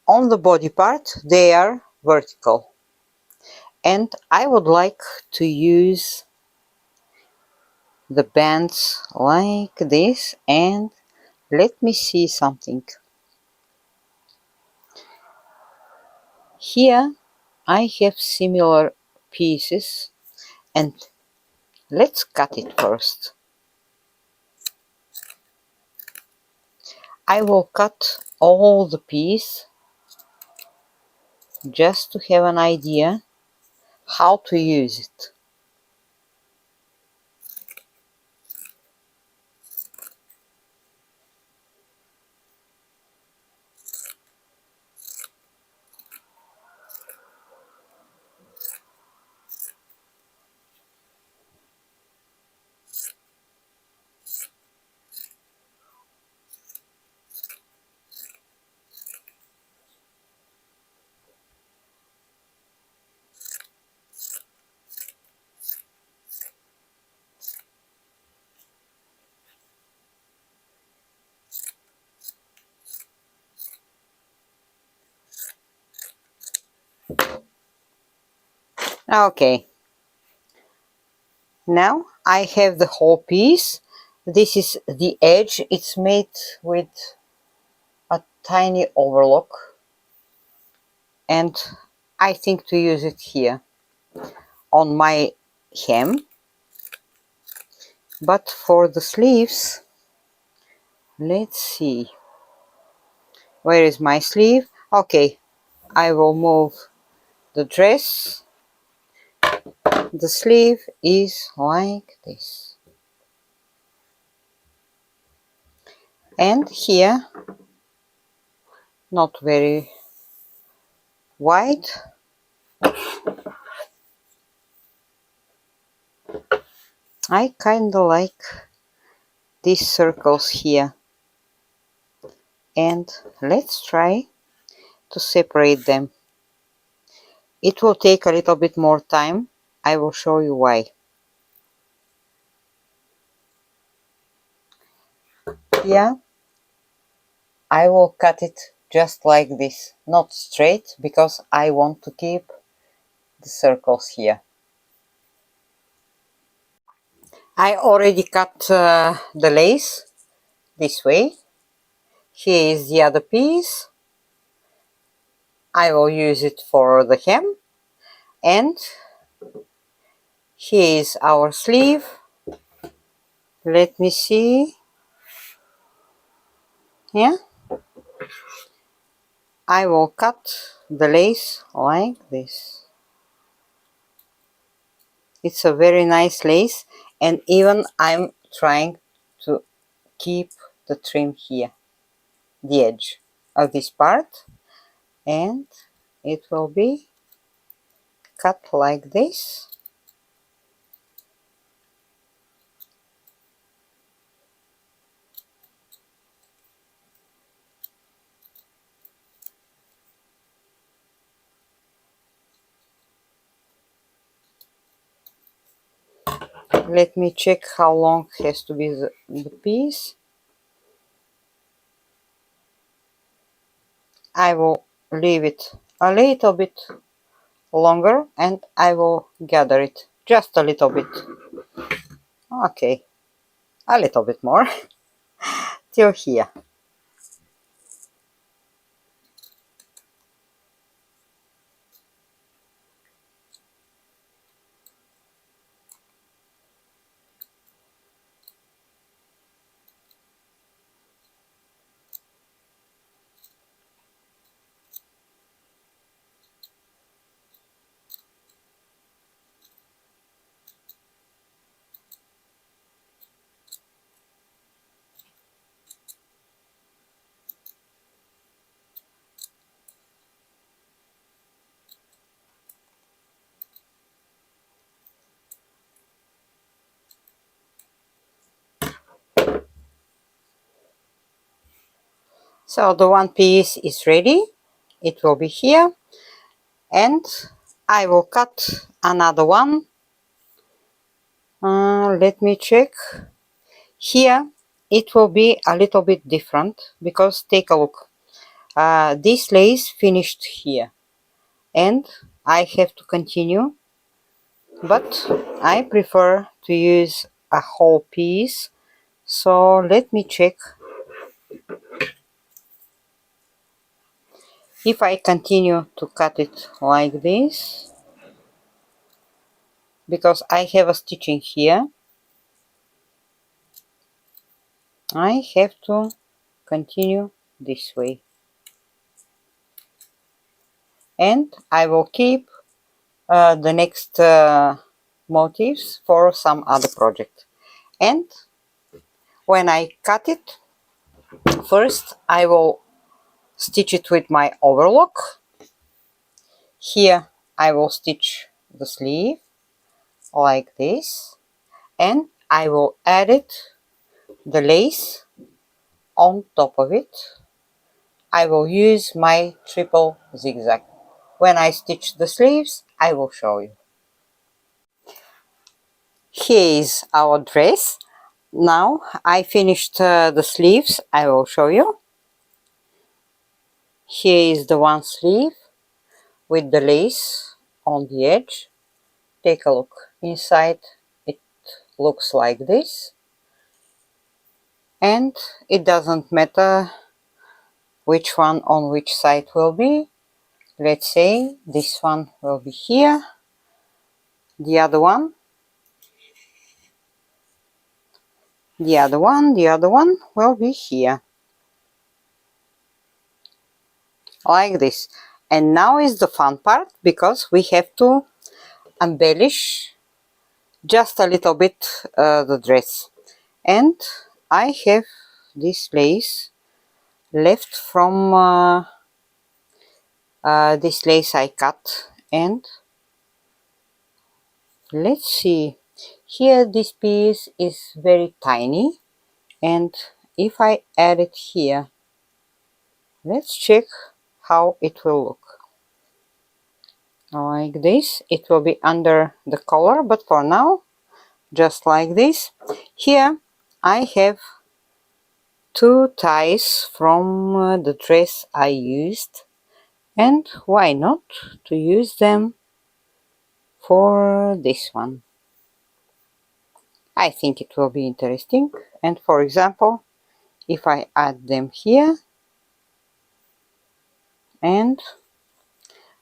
On the body part they are vertical, and I would like to use the bands like this, and let me see something. Here I have similar pieces, and let's cut it first. I will cut all the piece just to have an idea how to use it. Okay, now I have the whole piece. This is the edge. It's made with a tiny overlock, and I think to use it here on my hem. But for the sleeves, let's see, where is my sleeve? Okay, I will move the dress. The sleeve is like this, and here, not very wide, I kinda like these circles here, and let's try to separate them. It will take a little bit more time. I will show you why. Yeah, I will cut it just like this, not straight, because I want to keep the circles here. I already cut the lace this way. Here is the other piece. I will use it for the hem, and here is our sleeve. Let me see. Yeah, I will cut the lace like this. It's a very nice lace, and even I'm trying to keep the trim here, the edge of this part, and it will be cut like this. Let me check how long has to be the piece. I will leave it a little bit longer, and I will gather it just a little bit. Okay, a little bit more till here. So the one piece is ready. It will be here, and I will cut another one. Let me check. Here it will be a little bit different, because take a look. This lace finished here, and I have to continue, but I prefer to use a whole piece. So let me check if I continue to cut it like this, because I have a stitching here. I have to continue this way, and I will keep the next motifs for some other project. And when I cut it, first I will stitch it with my overlock. Here I will stitch the sleeve like this, and I will add it, the lace on top of it. I will use my triple zigzag. When I stitch the sleeves, I will show you. Here is our dress. Now I finished the sleeves. I will show you. Here is the one sleeve with the lace on the edge. Take a look. Inside it looks like this. And it doesn't matter which one on which side will be. Let's say this one will be here, the other one, the other one will be here, like this. And now is the fun part, because we have to embellish just a little bit the dress. And I have this lace left from this lace I cut, and let's see, here this piece is very tiny, and if I add it here, let's check how it will look. Like this, it will be under the collar, but for now, just like this. Here I have two ties from the dress I used, and why not to use them for this one? I think it will be interesting. And for example, if I add them here, and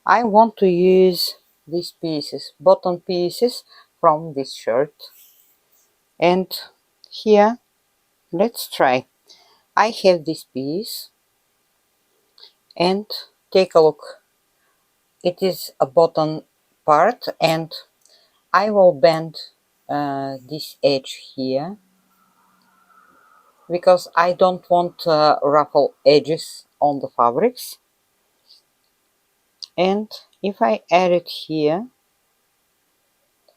I want to use these pieces, bottom pieces from this shirt, and here, let's try. I have this piece, and take a look, it is a bottom part, and I will bend this edge here, because I don't want ruffle edges on the fabrics. And if I add it here,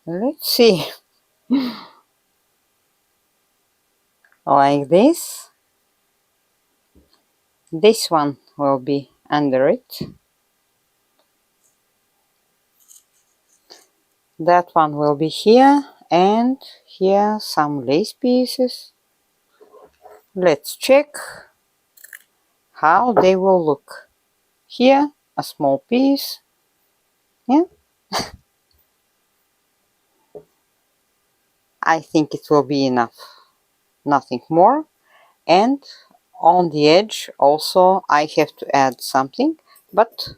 let's see, like this, this one will be under it, that one will be here, and here some lace pieces. Let's check how they will look. Here a small piece, yeah, I think it will be enough, nothing more. And on the edge also I have to add something, but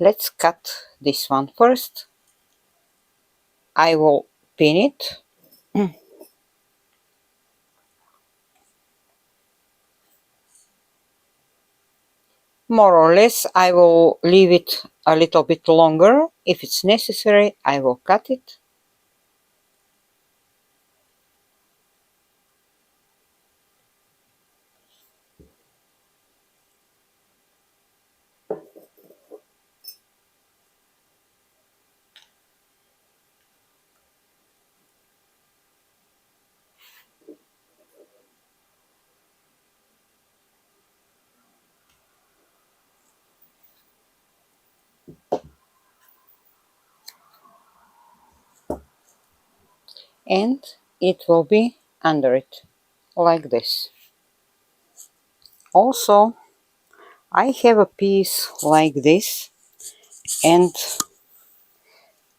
let's cut this one first. I will pin it. More or less I will leave it a little bit longer. If it's necessary, I will cut it. And it will be under it, like this. Also, I have a piece like this, and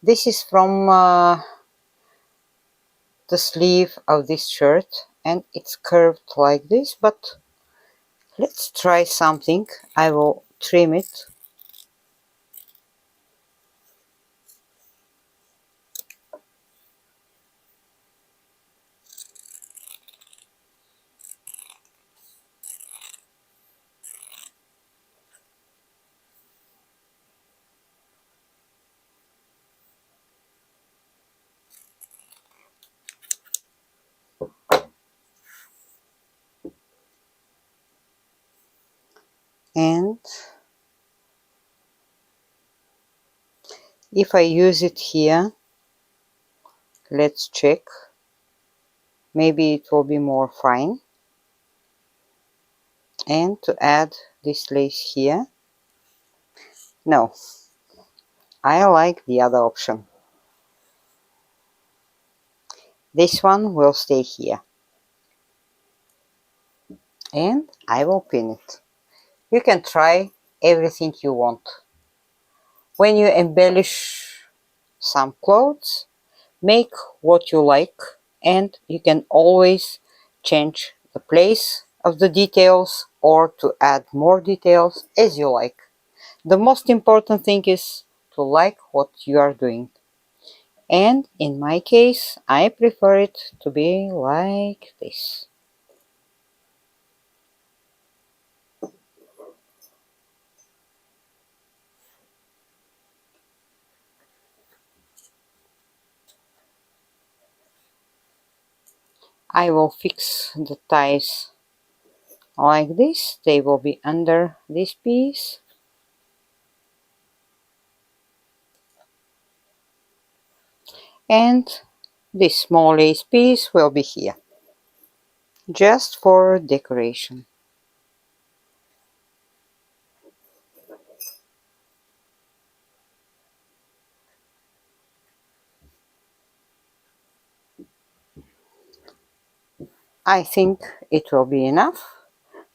this is from the sleeve of this shirt, and it's curved like this, but let's try something. I will trim it. And if I use it here, let's check. Maybe it will be more fine. And to add this lace here, no, I like the other option. This one will stay here, and I will pin it. You can try everything you want. When you embellish some clothes, make what you like, and you can always change the place of the details or to add more details as you like. The most important thing is to like what you are doing. And in my case, I prefer it to be like this. I will fix the ties like this. They will be under this piece. And this small lace piece will be here, just for decoration. I think it will be enough.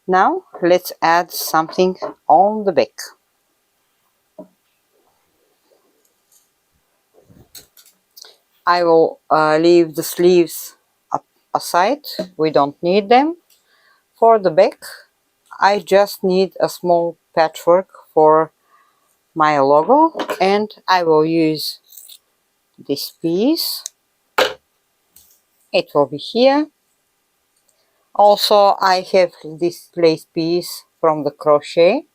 Now let's add something on the back. I will leave the sleeves aside, we don't need them. For the back, I just need a small patchwork for my logo, and I will use this piece. It will be here. Also, I have this lace piece from the crochet.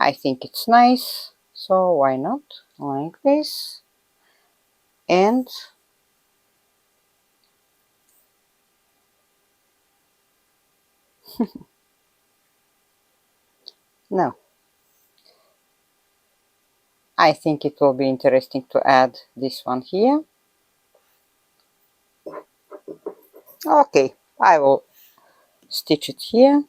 I think it's nice, so why not? Like this. And no, I think it will be interesting to add this one here. Okay, I will stitch it here.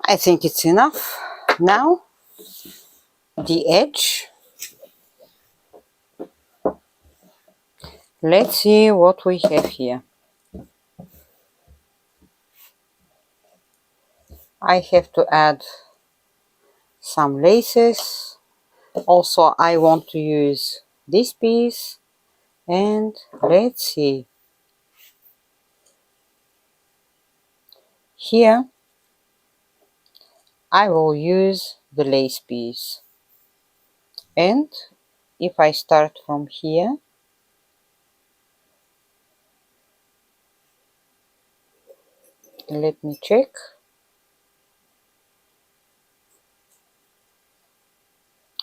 I think it's enough. Now, the edge. Let's see what we have here. I have to add some laces. Also, I want to use this piece. And let's see. Here, I will use the lace piece. And if I start from here, let me check.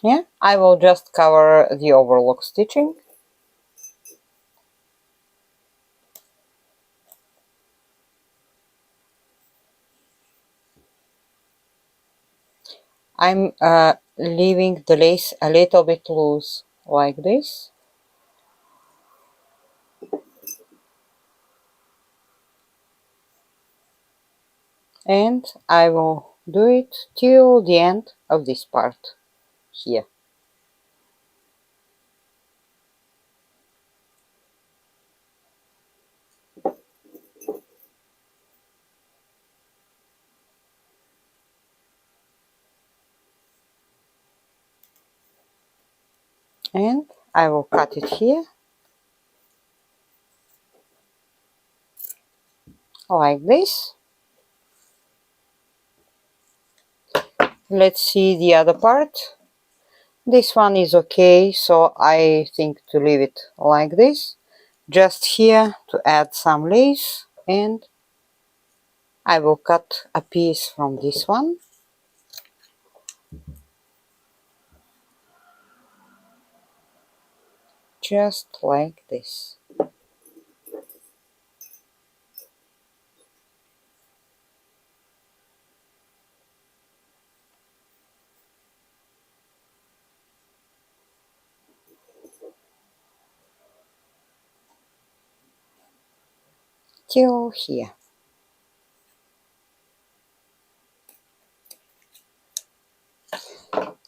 Yeah, I will just cover the overlock stitching. I'm leaving the lace a little bit loose, like this. And I will do it till the end of this part here. And I will cut it here, like this. Let's see the other part. This one is okay, so I think to leave it like this. Just here to add some lace, and I will cut a piece from this one. Just like this. till here.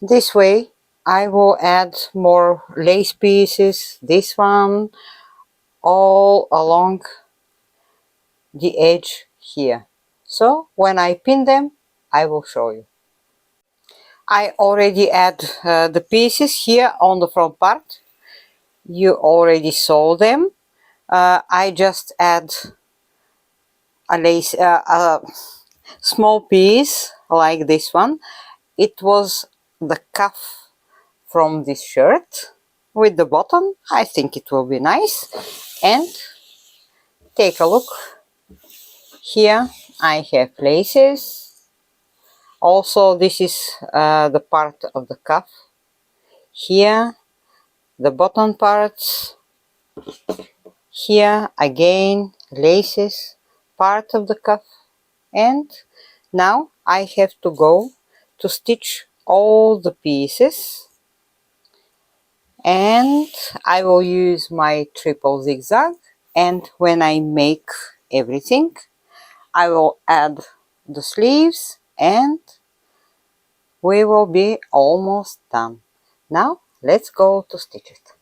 This way I will add more lace pieces, this one, all along the edge here. So when I pin them, I will show you. I already add the pieces here on the front part. You already saw them. I just add a lace, a small piece like this one. It was the cuff from this shirt with the button. I think it will be nice. And take a look. Here I have laces. Also, this is the part of the cuff. Here the bottom parts. Here again laces, part of the cuff. And now I have to go to stitch all the pieces, and I will use my triple zigzag. And when I make everything, I will add the sleeves and we will be almost done. Now let's go to stitch it.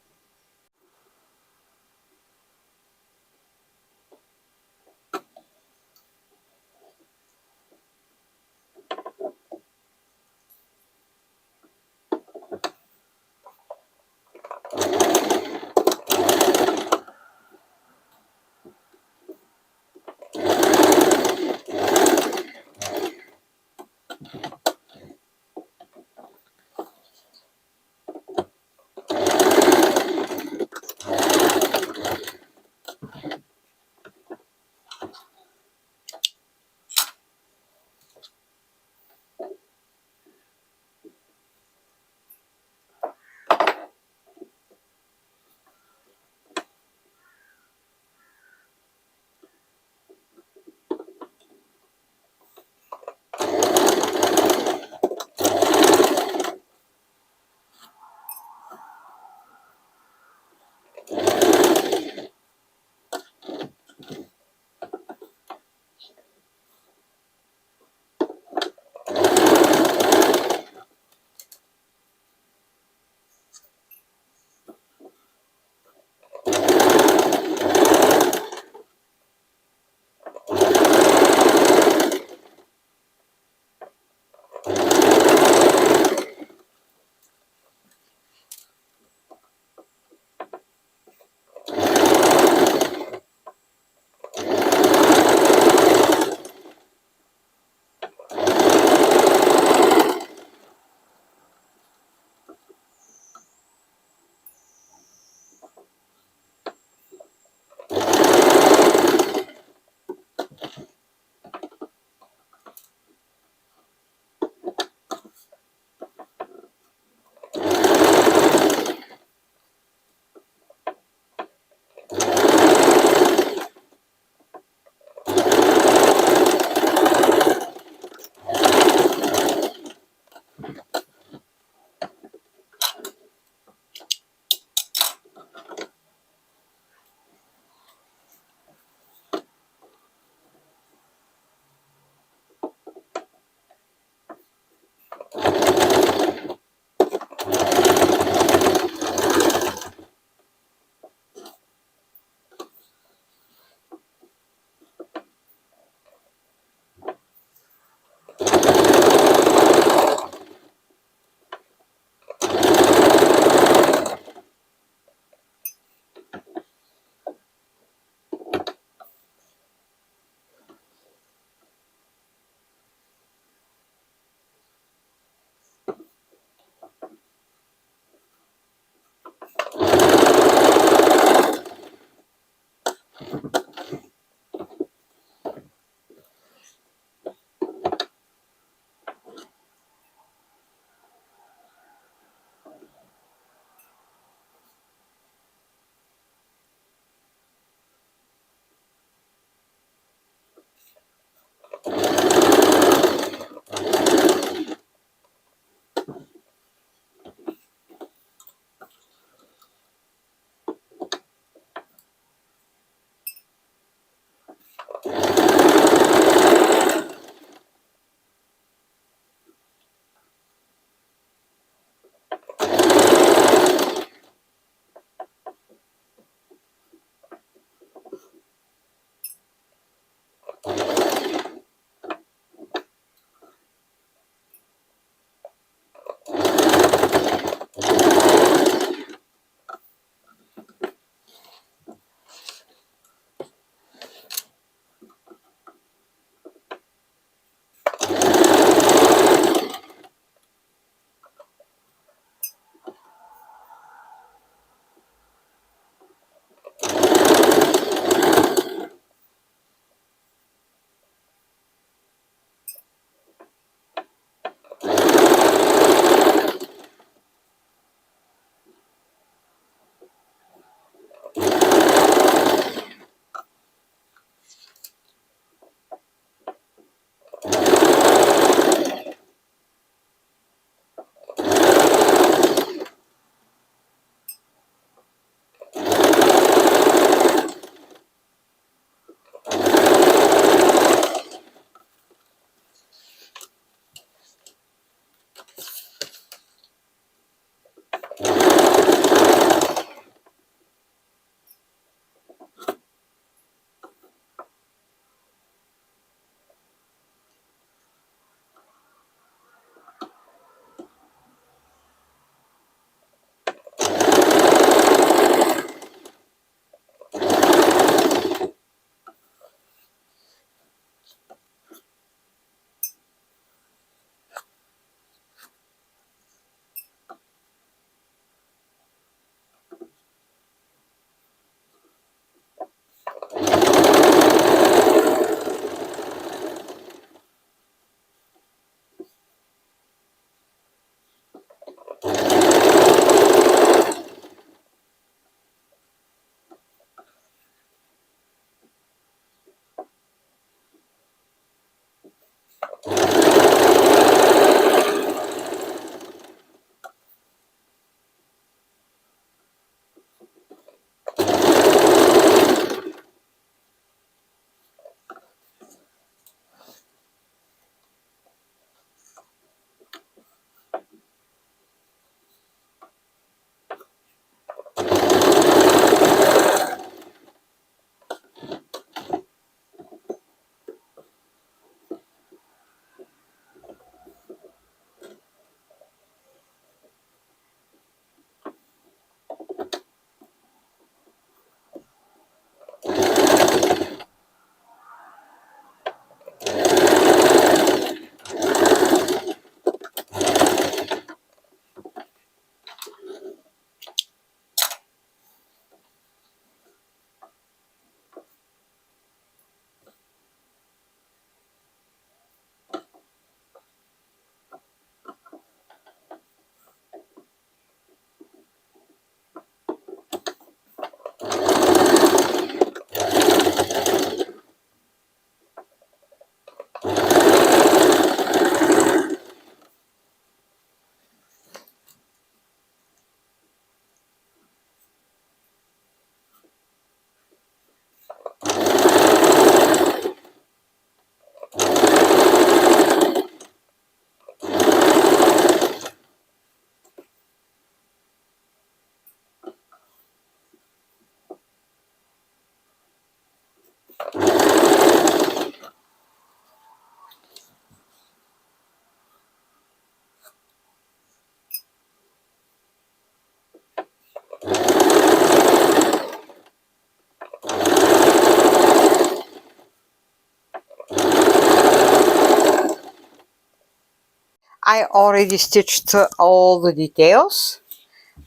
I already stitched all the details.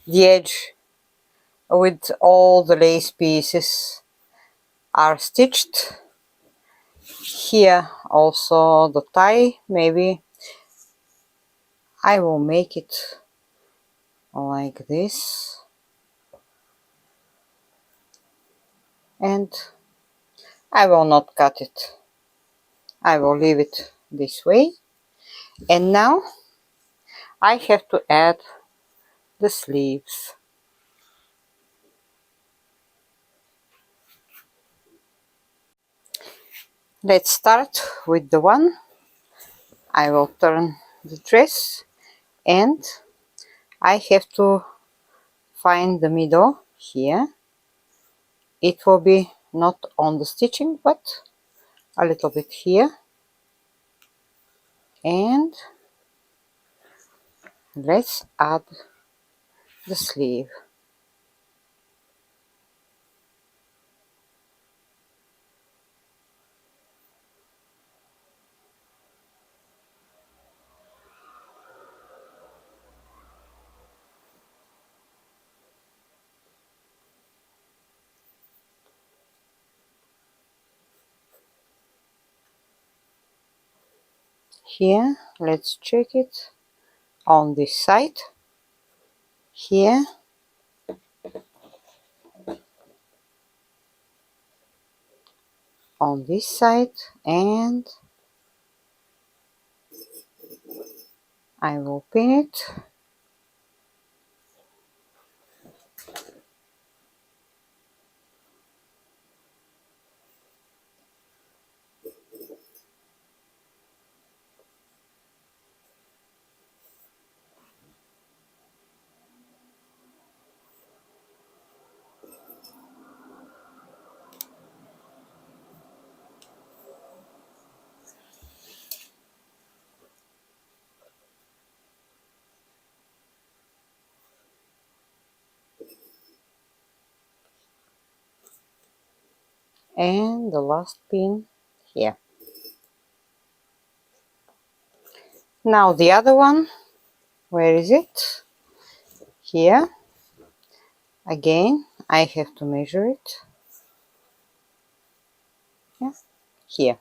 The edge with all the lace pieces are stitched. Here also the tie, maybe I will make it like this, and I will not cut it. I will leave it this way. And now I have to add the sleeves. Let's start with the one. I will turn the dress and I have to find the middle here. It will be not on the stitching but a little bit here, and let's add the sleeve. Here, let's check it on this side. Here, on this side, and I will pin it. And the last pin here. Now the other one, where is it? Here. Again, I have to measure it. Yeah, here.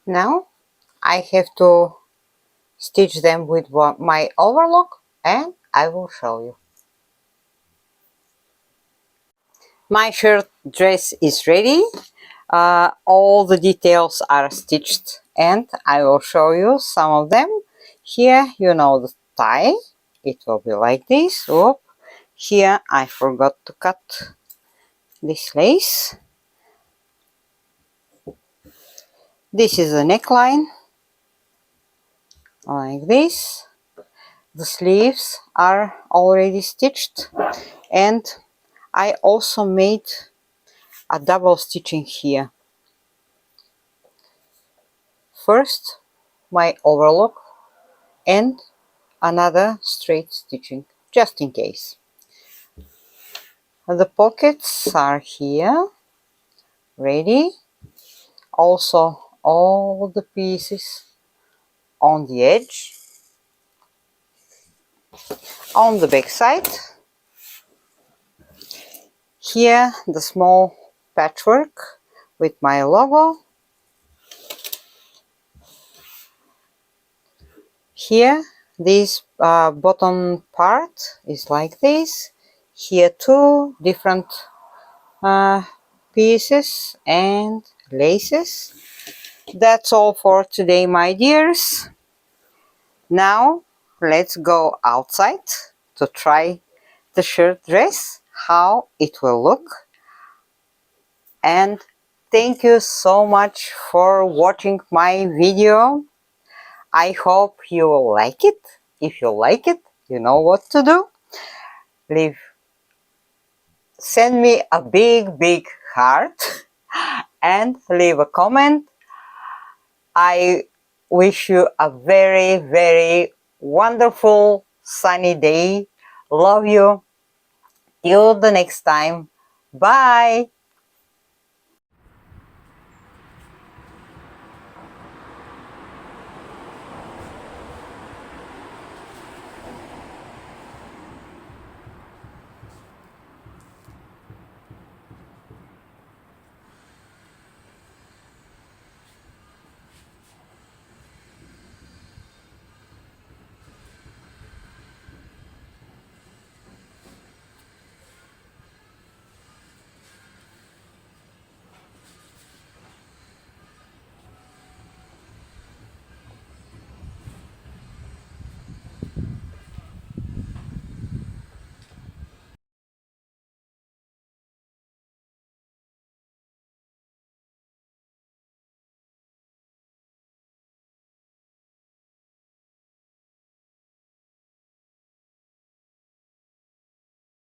Now I have to stitch them with my overlock, and I will show you. My shirt dress is ready. All the details are stitched and I will show you some of them. Here you know the tie. It will be like this. Oop. Here I forgot to cut this lace. This is the neckline, like this. The sleeves are already stitched, and I also made a double stitching here. First my overlock and another straight stitching, just in case. The pockets are here, ready. Also, all the pieces on the edge. On the back side, here the small patchwork with my logo. Here, this bottom part is like this. Here, two different pieces and laces. That's all for today, my dears. Now, let's go outside to try the shirt dress, how it will look. And thank you so much for watching my video. I hope you will like it. If you like it, you know what to do. Send me a big heart and leave a comment. I wish you a very wonderful sunny day. Love you. Till the next time. Bye.